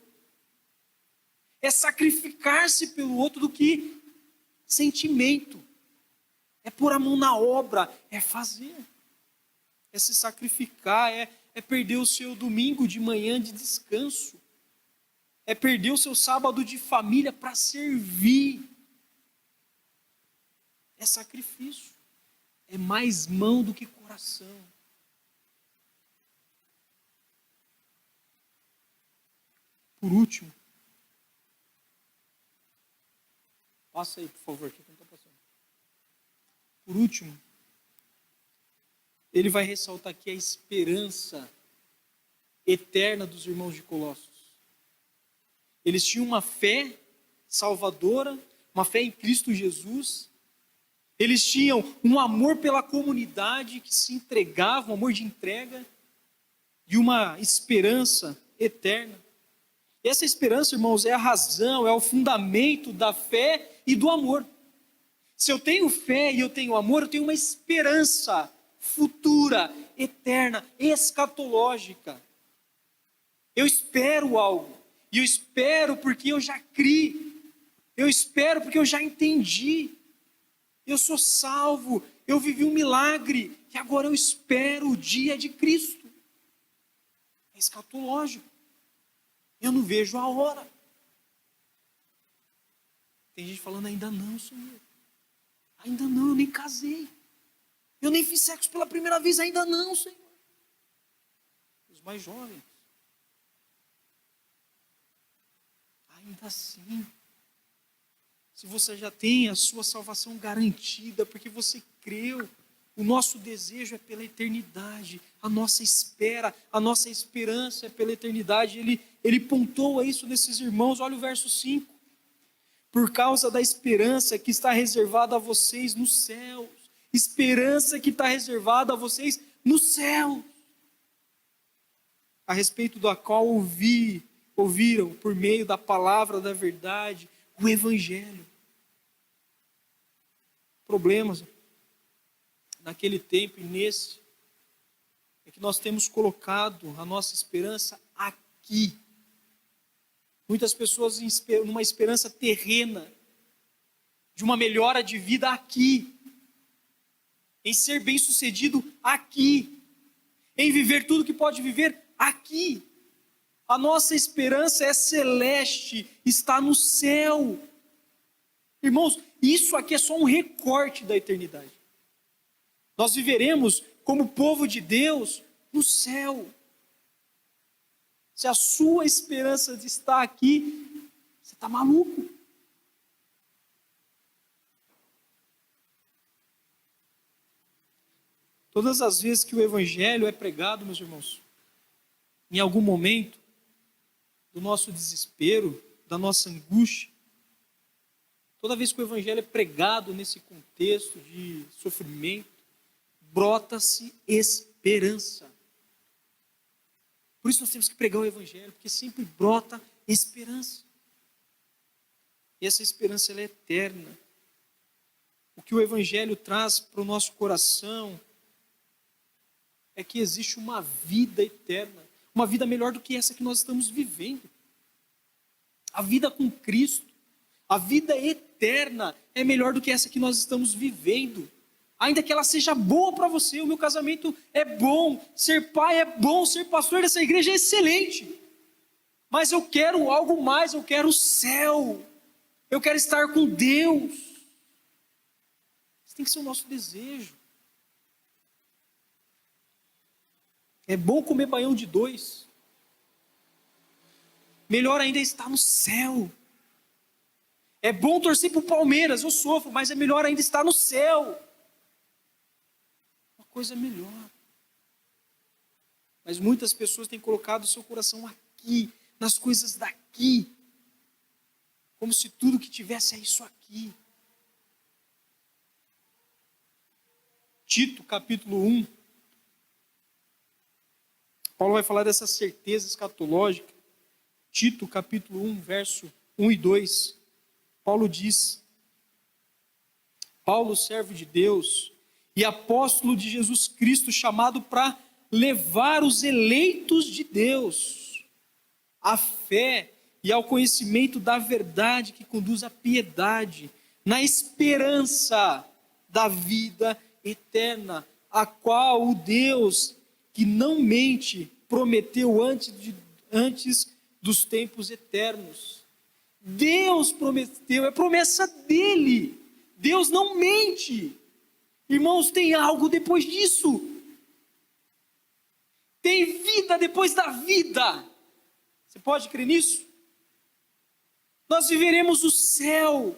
É sacrificar-se pelo outro do que sentimento. É pôr a mão na obra, é fazer. É se sacrificar, é perder o seu domingo de manhã de descanso. É perder o seu sábado de família para servir. É sacrifício. É mais mão do que coração. Por último, passa aí, por favor, que não está passando. Por último, ele vai ressaltar aqui a esperança eterna dos irmãos de Colossos. Eles tinham uma fé salvadora, uma fé em Cristo Jesus. Eles tinham um amor pela comunidade que se entregava, um amor de entrega e uma esperança eterna. E essa esperança, irmãos, é a razão, é o fundamento da fé e do amor. Se eu tenho fé e eu tenho amor, eu tenho uma esperança futura, eterna, escatológica. Eu espero algo. E eu espero porque eu já criei. Eu espero porque eu já entendi. Eu sou salvo. eu vivi um milagre e agora eu espero o dia de Cristo. É escatológico. Eu não vejo a hora. Tem gente falando, ainda não, Senhor. Ainda não, eu nem casei. Eu nem fiz sexo pela primeira vez, ainda não, Senhor. Os mais jovens. Ainda assim. Se você já tem a sua salvação garantida, porque você creu, o nosso desejo é pela eternidade, a nossa espera, a nossa esperança é pela eternidade. Ele pontua isso nesses irmãos, olha o verso 5. Por causa da esperança que está reservada a vocês nos céus. Esperança que está reservada a vocês nos céus. A respeito da qual ouviram por meio da palavra da verdade, o Evangelho. Problemas naquele tempo e nesse é que nós temos colocado a nossa esperança aqui. Muitas pessoas numa esperança terrena, de uma melhora de vida aqui, em ser bem-sucedido aqui, em viver tudo que pode viver aqui. A nossa esperança é celeste, está no céu. Irmãos, isso aqui é só um recorte da eternidade. Nós viveremos como povo de Deus no céu. Se a sua esperança está aqui, você está maluco. Todas as vezes que o Evangelho é pregado, meus irmãos, em algum momento do nosso desespero, da nossa angústia, toda vez que o Evangelho é pregado nesse contexto de sofrimento, brota-se esperança. Por isso nós temos que pregar o Evangelho, porque sempre brota esperança. E essa esperança ela é eterna. O que o Evangelho traz para o nosso coração é que existe uma vida eterna, uma vida melhor do que essa que nós estamos vivendo. A vida com Cristo, a vida eterna é melhor do que essa que nós estamos vivendo. Ainda que ela seja boa para você, o meu casamento é bom, ser pai é bom, ser pastor dessa igreja é excelente. Mas eu quero algo mais, eu quero o céu. Eu quero estar com Deus. Isso tem que ser o nosso desejo. É bom comer baião de 2. Melhor ainda é estar no céu. É bom torcer para o Palmeiras, eu sofro, mas é melhor ainda estar no céu. Uma coisa melhor. Mas muitas pessoas têm colocado o seu coração aqui, nas coisas daqui. Como se tudo que tivesse é isso aqui. Tito, capítulo 1. Paulo vai falar dessa certeza escatológica. Tito, capítulo 1, verso 1 e 2. Paulo diz: Paulo, servo de Deus e apóstolo de Jesus Cristo, chamado para levar os eleitos de Deus à fé e ao conhecimento da verdade que conduz à piedade, na esperança da vida eterna, a qual o Deus que não mente prometeu antes dos tempos eternos. Deus prometeu, é promessa dele. Deus não mente. Irmãos, tem algo depois disso. Tem vida depois da vida. Você pode crer nisso? Nós viveremos o céu,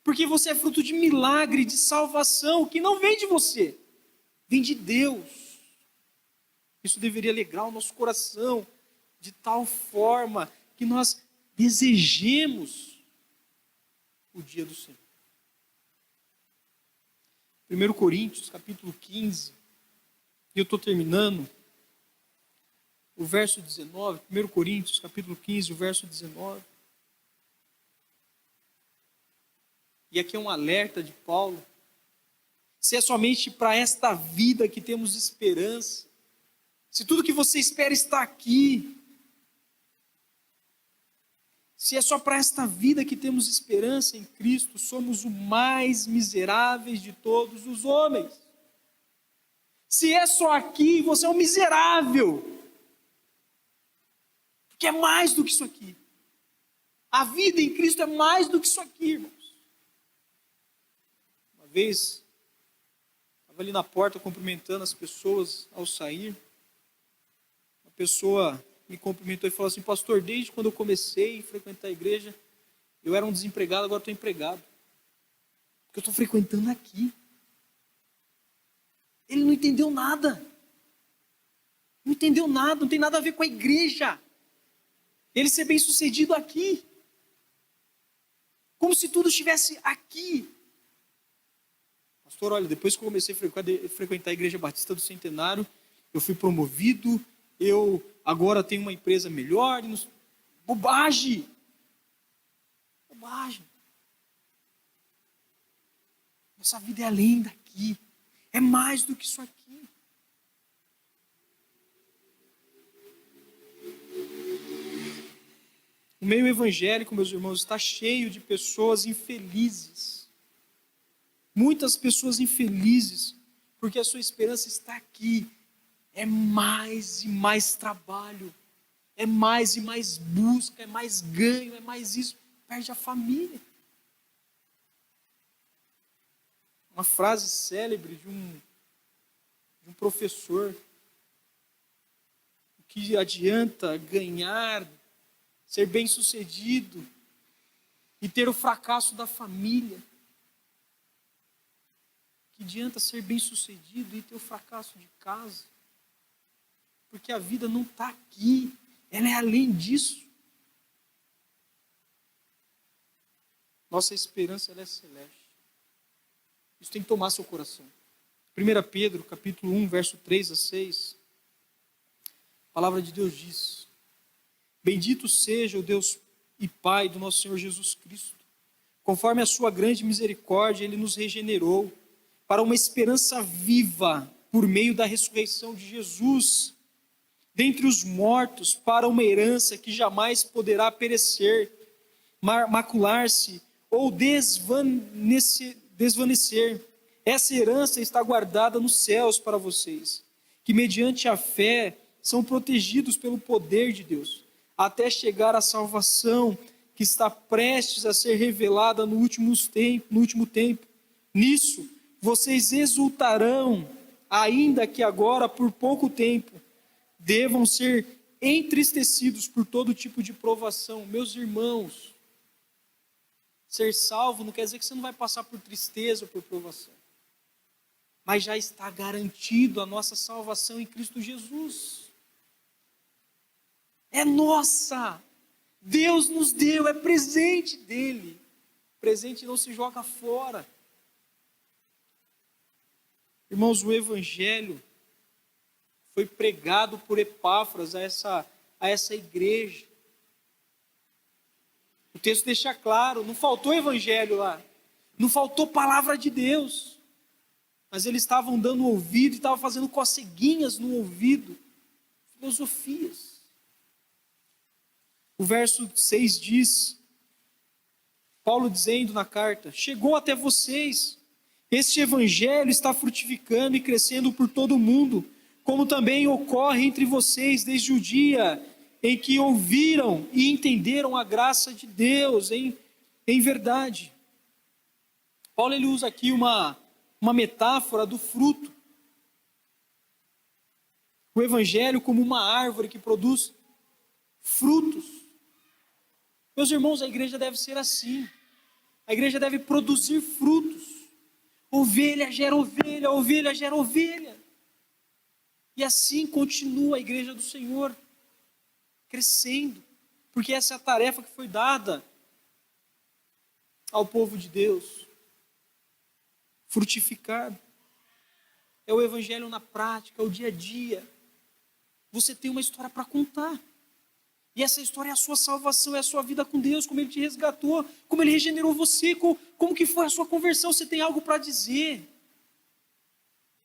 porque você é fruto de milagre, de salvação, que não vem de você, vem de Deus. Isso deveria alegrar o nosso coração, de tal forma que nós desejemos o dia do Senhor. 1 Coríntios, capítulo 15, e eu estou terminando, o verso 19, 1 Coríntios, capítulo 15, o verso 19. E aqui é um alerta de Paulo. Se é somente para esta vida que temos esperança, se tudo que você espera está aqui, Se é só para esta vida que temos esperança em Cristo, somos os mais miseráveis de todos os homens. Se é só aqui, você é um miserável. Porque é mais do que isso aqui. A vida em Cristo é mais do que isso aqui, irmãos. Uma vez, estava ali na porta cumprimentando as pessoas ao sair. Uma pessoa me cumprimentou e falou assim: pastor, desde quando eu comecei a frequentar a igreja, eu era um desempregado, agora estou empregado. Porque eu estou frequentando aqui. Ele não entendeu nada. Não entendeu nada, não tem nada a ver com a igreja. Ele ser bem sucedido aqui. Como se tudo estivesse aqui. Pastor, olha, depois que eu comecei a frequentar a Igreja Batista do Centenário, eu fui promovido, eu agora tenho uma empresa melhor. Bobagem! Bobagem. Nossa vida é além daqui. É mais do que isso aqui. O meio evangélico, meus irmãos, está cheio de pessoas infelizes. Muitas pessoas infelizes, porque a sua esperança está aqui. É mais e mais trabalho, é mais e mais busca, é mais ganho, é mais isso. Perde a família. Uma frase célebre de um professor: o que adianta ganhar, ser bem-sucedido e ter o fracasso da família? Que adianta ser bem-sucedido e ter o fracasso de casa? Porque a vida não está aqui, ela é além disso. Nossa esperança, ela é celeste. Isso tem que tomar seu coração. 1 Pedro, capítulo 1, verso 3 a 6. A palavra de Deus diz: bendito seja o Deus e Pai do nosso Senhor Jesus Cristo. Conforme a sua grande misericórdia, Ele nos regenerou para uma esperança viva por meio da ressurreição de Jesus dentre os mortos, para uma herança que jamais poderá perecer, macular-se ou desvanecer. Essa herança está guardada nos céus para vocês, que mediante a fé são protegidos pelo poder de Deus, até chegar à salvação que está prestes a ser revelada no último tempo. Nisso, vocês exultarão, ainda que agora por pouco tempo devam ser entristecidos por todo tipo de provação. Meus irmãos, ser salvo não quer dizer que você não vai passar por tristeza ou por provação, mas já está garantido a nossa salvação em Cristo Jesus. É nossa, Deus nos deu, é presente dele. Presente não se joga fora. Irmãos, o Evangelho foi pregado por Epáfras a essa igreja. O texto deixa claro, não faltou Evangelho lá, não faltou palavra de Deus, mas eles estavam dando ouvido e estavam fazendo coceguinhas no ouvido, filosofias. O verso 6 diz, Paulo dizendo na carta: chegou até vocês, este evangelho está frutificando e crescendo por todo o mundo, como também ocorre entre vocês desde o dia em que ouviram e entenderam a graça de Deus em verdade. Paulo ele usa aqui uma metáfora do fruto. O evangelho como uma árvore que produz frutos. Meus irmãos, a igreja deve ser assim. A igreja deve produzir frutos. Ovelha gera ovelha, ovelha gera ovelha. E assim continua a igreja do Senhor, crescendo. Porque essa é a tarefa que foi dada ao povo de Deus. Frutificar. É o evangelho na prática, é o dia a dia. Você tem uma história para contar. E essa história é a sua salvação, é a sua vida com Deus, como Ele te resgatou, como Ele regenerou você, como que foi a sua conversão. Você tem algo para dizer.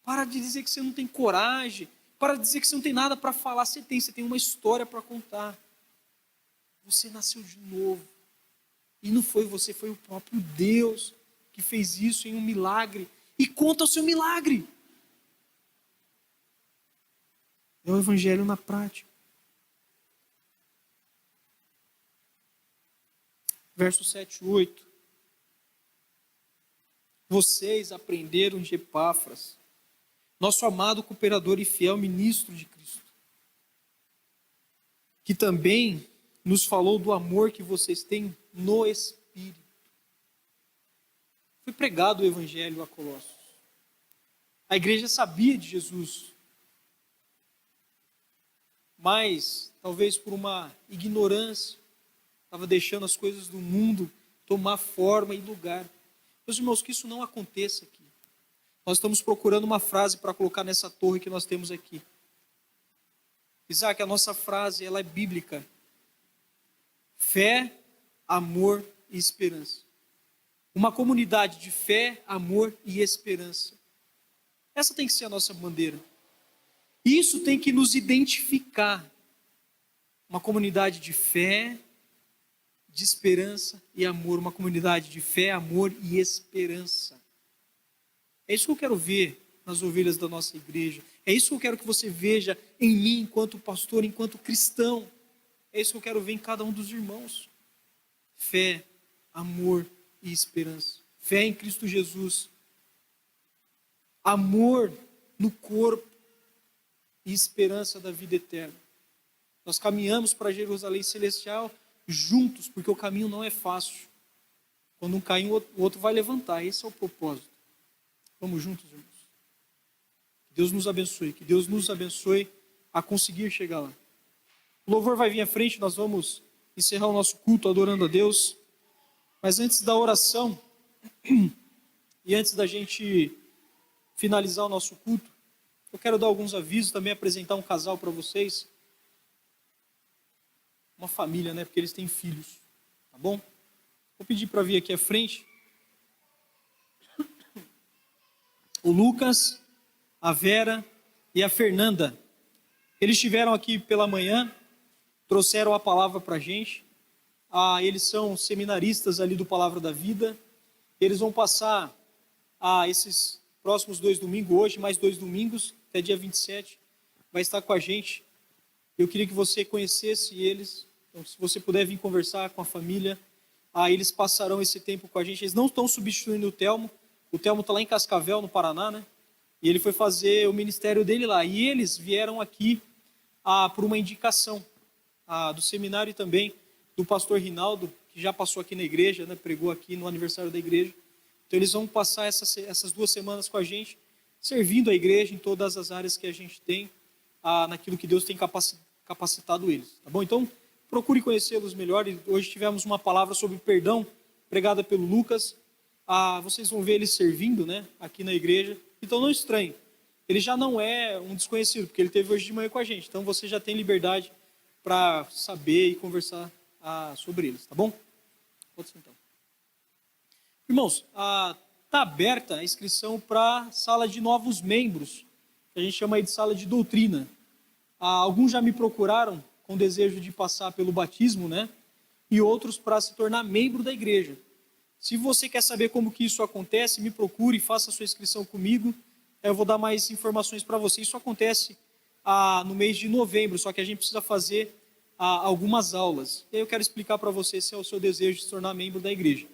Para de dizer que você não tem coragem, para de dizer que você não tem nada para falar. Você tem uma história para contar. Você nasceu de novo. E não foi você, foi o próprio Deus que fez isso em um milagre. E conta o seu milagre. É o evangelho na prática. Verso 7 e 8. Vocês aprenderam de Epáfras, nosso amado cooperador e fiel ministro de Cristo, que também nos falou do amor que vocês têm no Espírito. Foi pregado o evangelho a Colossos. A igreja sabia de Jesus, mas talvez por uma ignorância, estava deixando as coisas do mundo tomar forma e lugar. Meus irmãos, que isso não aconteça aqui. Nós estamos procurando uma frase para colocar nessa torre que nós temos aqui. Isaac, a nossa frase, ela é bíblica. Fé, amor e esperança. Uma comunidade de fé, amor e esperança. Essa tem que ser a nossa bandeira. Isso tem que nos identificar. Uma comunidade de fé, de esperança e amor. Uma comunidade de fé, amor e esperança. É isso que eu quero ver nas ovelhas da nossa igreja. É isso que eu quero que você veja em mim enquanto pastor, enquanto cristão. É isso que eu quero ver em cada um dos irmãos. Fé, amor e esperança. Fé em Cristo Jesus. Amor no corpo e esperança da vida eterna. Nós caminhamos para Jerusalém Celestial juntos, porque o caminho não é fácil. Quando um cair, o outro vai levantar. Esse é o propósito. Vamos juntos, irmãos. Que Deus nos abençoe. Que Deus nos abençoe a conseguir chegar lá. O louvor vai vir à frente, nós vamos encerrar o nosso culto adorando a Deus. Mas antes da oração, e antes da gente finalizar o nosso culto, eu quero dar alguns avisos, também apresentar um casal para vocês. Uma família, né? Porque eles têm filhos, tá bom? Vou pedir para vir aqui à frente. O Lucas, a Vera e a Fernanda. Eles estiveram aqui pela manhã, trouxeram a palavra para a gente. Eles são seminaristas ali do Palavra da Vida. Eles vão passar esses próximos 2 domingos, hoje mais 2 domingos, até dia 27, vai estar com a gente. Eu queria que você conhecesse eles. Então, se você puder vir conversar com a família, eles passarão esse tempo com a gente. Eles não estão substituindo o Telmo. O Telmo está lá em Cascavel, no Paraná, né? E ele foi fazer o ministério dele lá. E eles vieram aqui por uma indicação do seminário e também do pastor Rinaldo, que já passou aqui na igreja, né? Pregou aqui no aniversário da igreja. Então eles vão passar essas 2 semanas com a gente, servindo a igreja em todas as áreas que a gente tem, naquilo que Deus tem capacitado eles. Tá bom? Então, procure conhecê-los melhor. Hoje tivemos uma palavra sobre perdão, pregada pelo Lucas. Vocês vão ver eles servindo, né, aqui na igreja. Então não estranhe. Ele já não é um desconhecido, porque ele esteve hoje de manhã com a gente. Então você já tem liberdade para saber e conversar sobre eles, tá bom? Pode sentar. Irmãos, está aberta a inscrição para a sala de novos membros, que a gente chama aí de sala de doutrina. Alguns já me procuraram com desejo de passar pelo batismo, né? E outros para se tornar membro da igreja. Se você quer saber como que isso acontece, me procure, faça a sua inscrição comigo. Eu vou dar mais informações para você. Isso acontece no mês de novembro, só que a gente precisa fazer algumas aulas. E aí eu quero explicar para você se é o seu desejo de se tornar membro da igreja.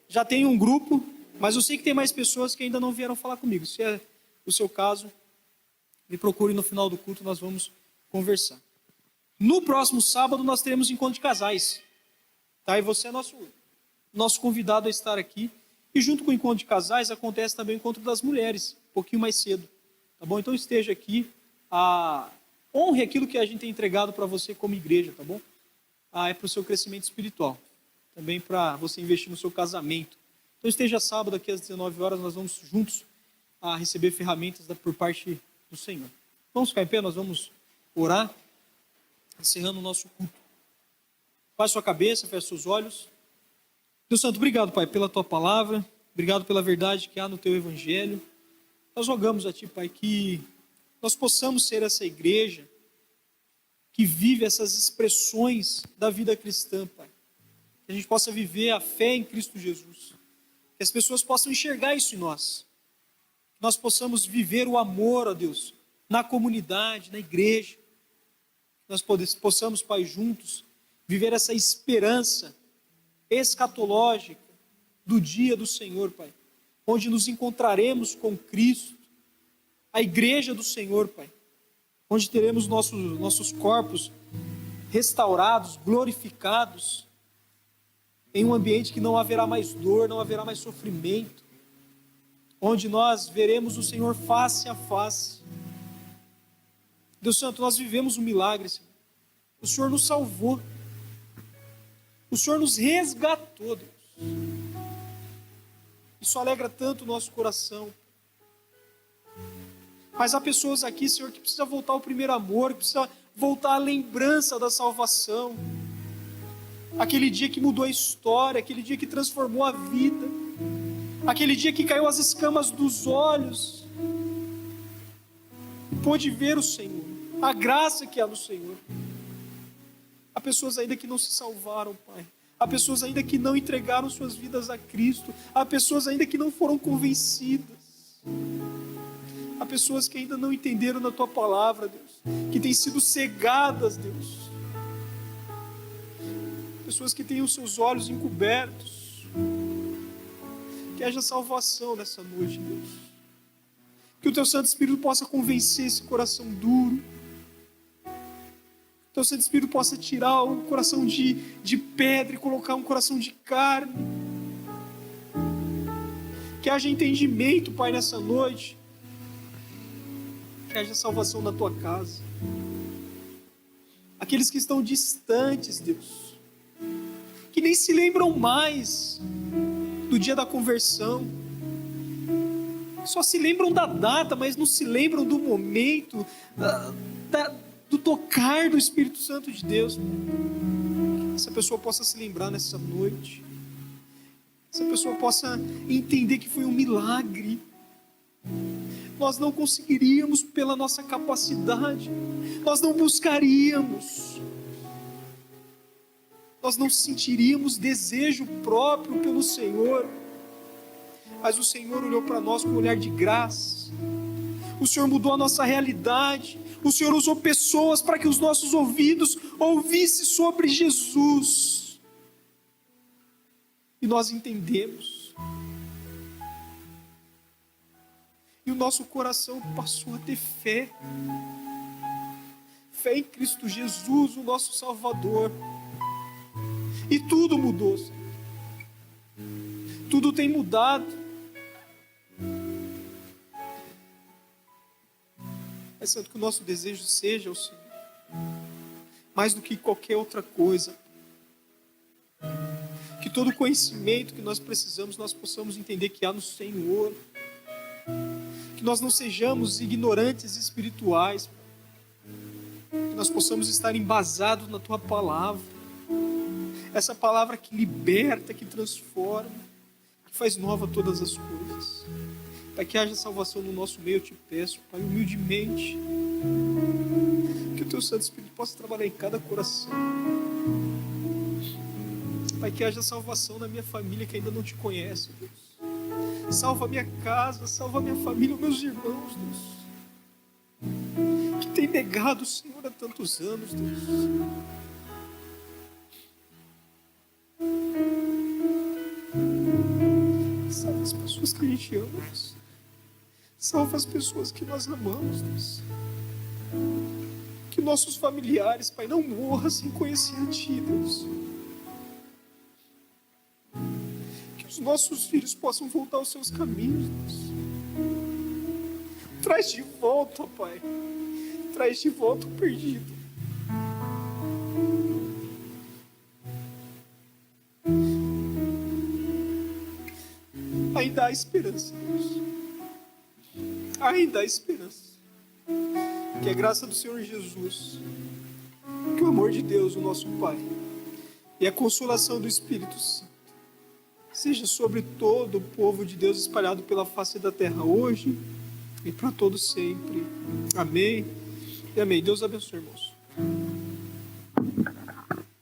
Já tem um grupo, mas eu sei que tem mais pessoas que ainda não vieram falar comigo. Se é o seu caso, me procure no final do culto, nós vamos conversar. No próximo sábado nós teremos encontro de casais. Tá? E você é nosso convidado a estar aqui. E junto com o encontro de casais acontece também o encontro das mulheres, um pouquinho mais cedo. Tá bom? Então esteja aqui, honre aquilo que a gente tem entregado para você como igreja, tá bom? É para o seu crescimento espiritual. Também para você investir no seu casamento. Então esteja sábado aqui às 19 horas, nós vamos juntos receber ferramentas por parte do Senhor. Vamos ficar em pé, nós vamos orar, encerrando o nosso culto. Faz sua cabeça, feche seus olhos. Deus Santo, obrigado, Pai, pela Tua palavra, obrigado pela verdade que há no Teu Evangelho. Nós rogamos a Ti, Pai, que nós possamos ser essa igreja que vive essas expressões da vida cristã, Pai. Que a gente possa viver a fé em Cristo Jesus. Que as pessoas possam enxergar isso em nós. Que nós possamos viver o amor, ó Deus, na comunidade, na igreja. Que nós possamos, Pai, juntos, viver essa esperança escatológica do dia do Senhor, Pai. Onde nos encontraremos com Cristo, a igreja do Senhor, Pai. Onde teremos nossos corpos restaurados, glorificados, em um ambiente que não haverá mais dor, não haverá mais sofrimento, onde nós veremos o Senhor face a face. Deus Santo, nós vivemos um milagre, Senhor. O Senhor nos salvou, o Senhor nos resgatou, Deus. Isso alegra tanto o nosso coração. Mas há pessoas aqui, Senhor, que precisam voltar ao primeiro amor, que precisam voltar à lembrança da salvação. Aquele dia que mudou a história, aquele dia que transformou a vida, aquele dia que caiu as escamas dos olhos, e pôde ver o Senhor, a graça que há no Senhor. Há pessoas ainda que não se salvaram, Pai. Há pessoas ainda que não entregaram suas vidas a Cristo. Há pessoas ainda que não foram convencidas. Há pessoas que ainda não entenderam na Tua palavra, Deus, que têm sido cegadas, Deus. Pessoas que têm os seus olhos encobertos. Que haja salvação nessa noite, Deus. Que o Teu Santo Espírito possa convencer esse coração duro. Que o Teu Santo Espírito possa tirar o coração de pedra e colocar um coração de carne. Que haja entendimento, Pai, nessa noite. Que haja salvação na Tua casa. Aqueles que estão distantes, Deus, que nem se lembram mais do dia da conversão, só se lembram da data, mas não se lembram do momento, do tocar do Espírito Santo de Deus. Que essa pessoa possa se lembrar nessa noite, essa pessoa possa entender que foi um milagre. Nós não conseguiríamos pela nossa capacidade, nós não buscaríamos, nós não sentiríamos desejo próprio pelo Senhor, mas o Senhor olhou para nós com um olhar de graça. O Senhor mudou a nossa realidade. O Senhor usou pessoas para que os nossos ouvidos ouvissem sobre Jesus. E nós entendemos. E o nosso coração passou a ter fé. Fé em Cristo Jesus, o nosso Salvador. E tudo mudou, Senhor. Tudo tem mudado. É Santo, que o nosso desejo seja o Senhor, mais do que qualquer outra coisa. Que todo o conhecimento que nós precisamos, nós possamos entender que há no Senhor. Que nós não sejamos ignorantes espirituais. Que nós possamos estar embasados na Tua palavra. Essa palavra que liberta, que transforma, que faz nova todas as coisas. Para que haja salvação no nosso meio, eu te peço, Pai, humildemente, que o Teu Santo Espírito possa trabalhar em cada coração. Pai, que haja salvação na minha família que ainda não te conhece, Deus. Salva a minha casa, salva a minha família, os meus irmãos, Deus, que tem negado o Senhor há tantos anos, Deus. Salva as pessoas que a gente ama, Deus. Salva as pessoas que nós amamos, Deus. Que nossos familiares, Pai, não morram sem conhecer a Ti, Deus. Que os nossos filhos possam voltar aos seus caminhos, Deus. Traz de volta, Pai. Traz de volta o perdido. Ainda há esperança, Deus. Ainda há esperança. Que a graça do Senhor Jesus, que o amor de Deus, o nosso Pai, e a consolação do Espírito Santo seja sobre todo o povo de Deus espalhado pela face da terra hoje e para todo sempre. Amém e amém. Deus abençoe, irmãos.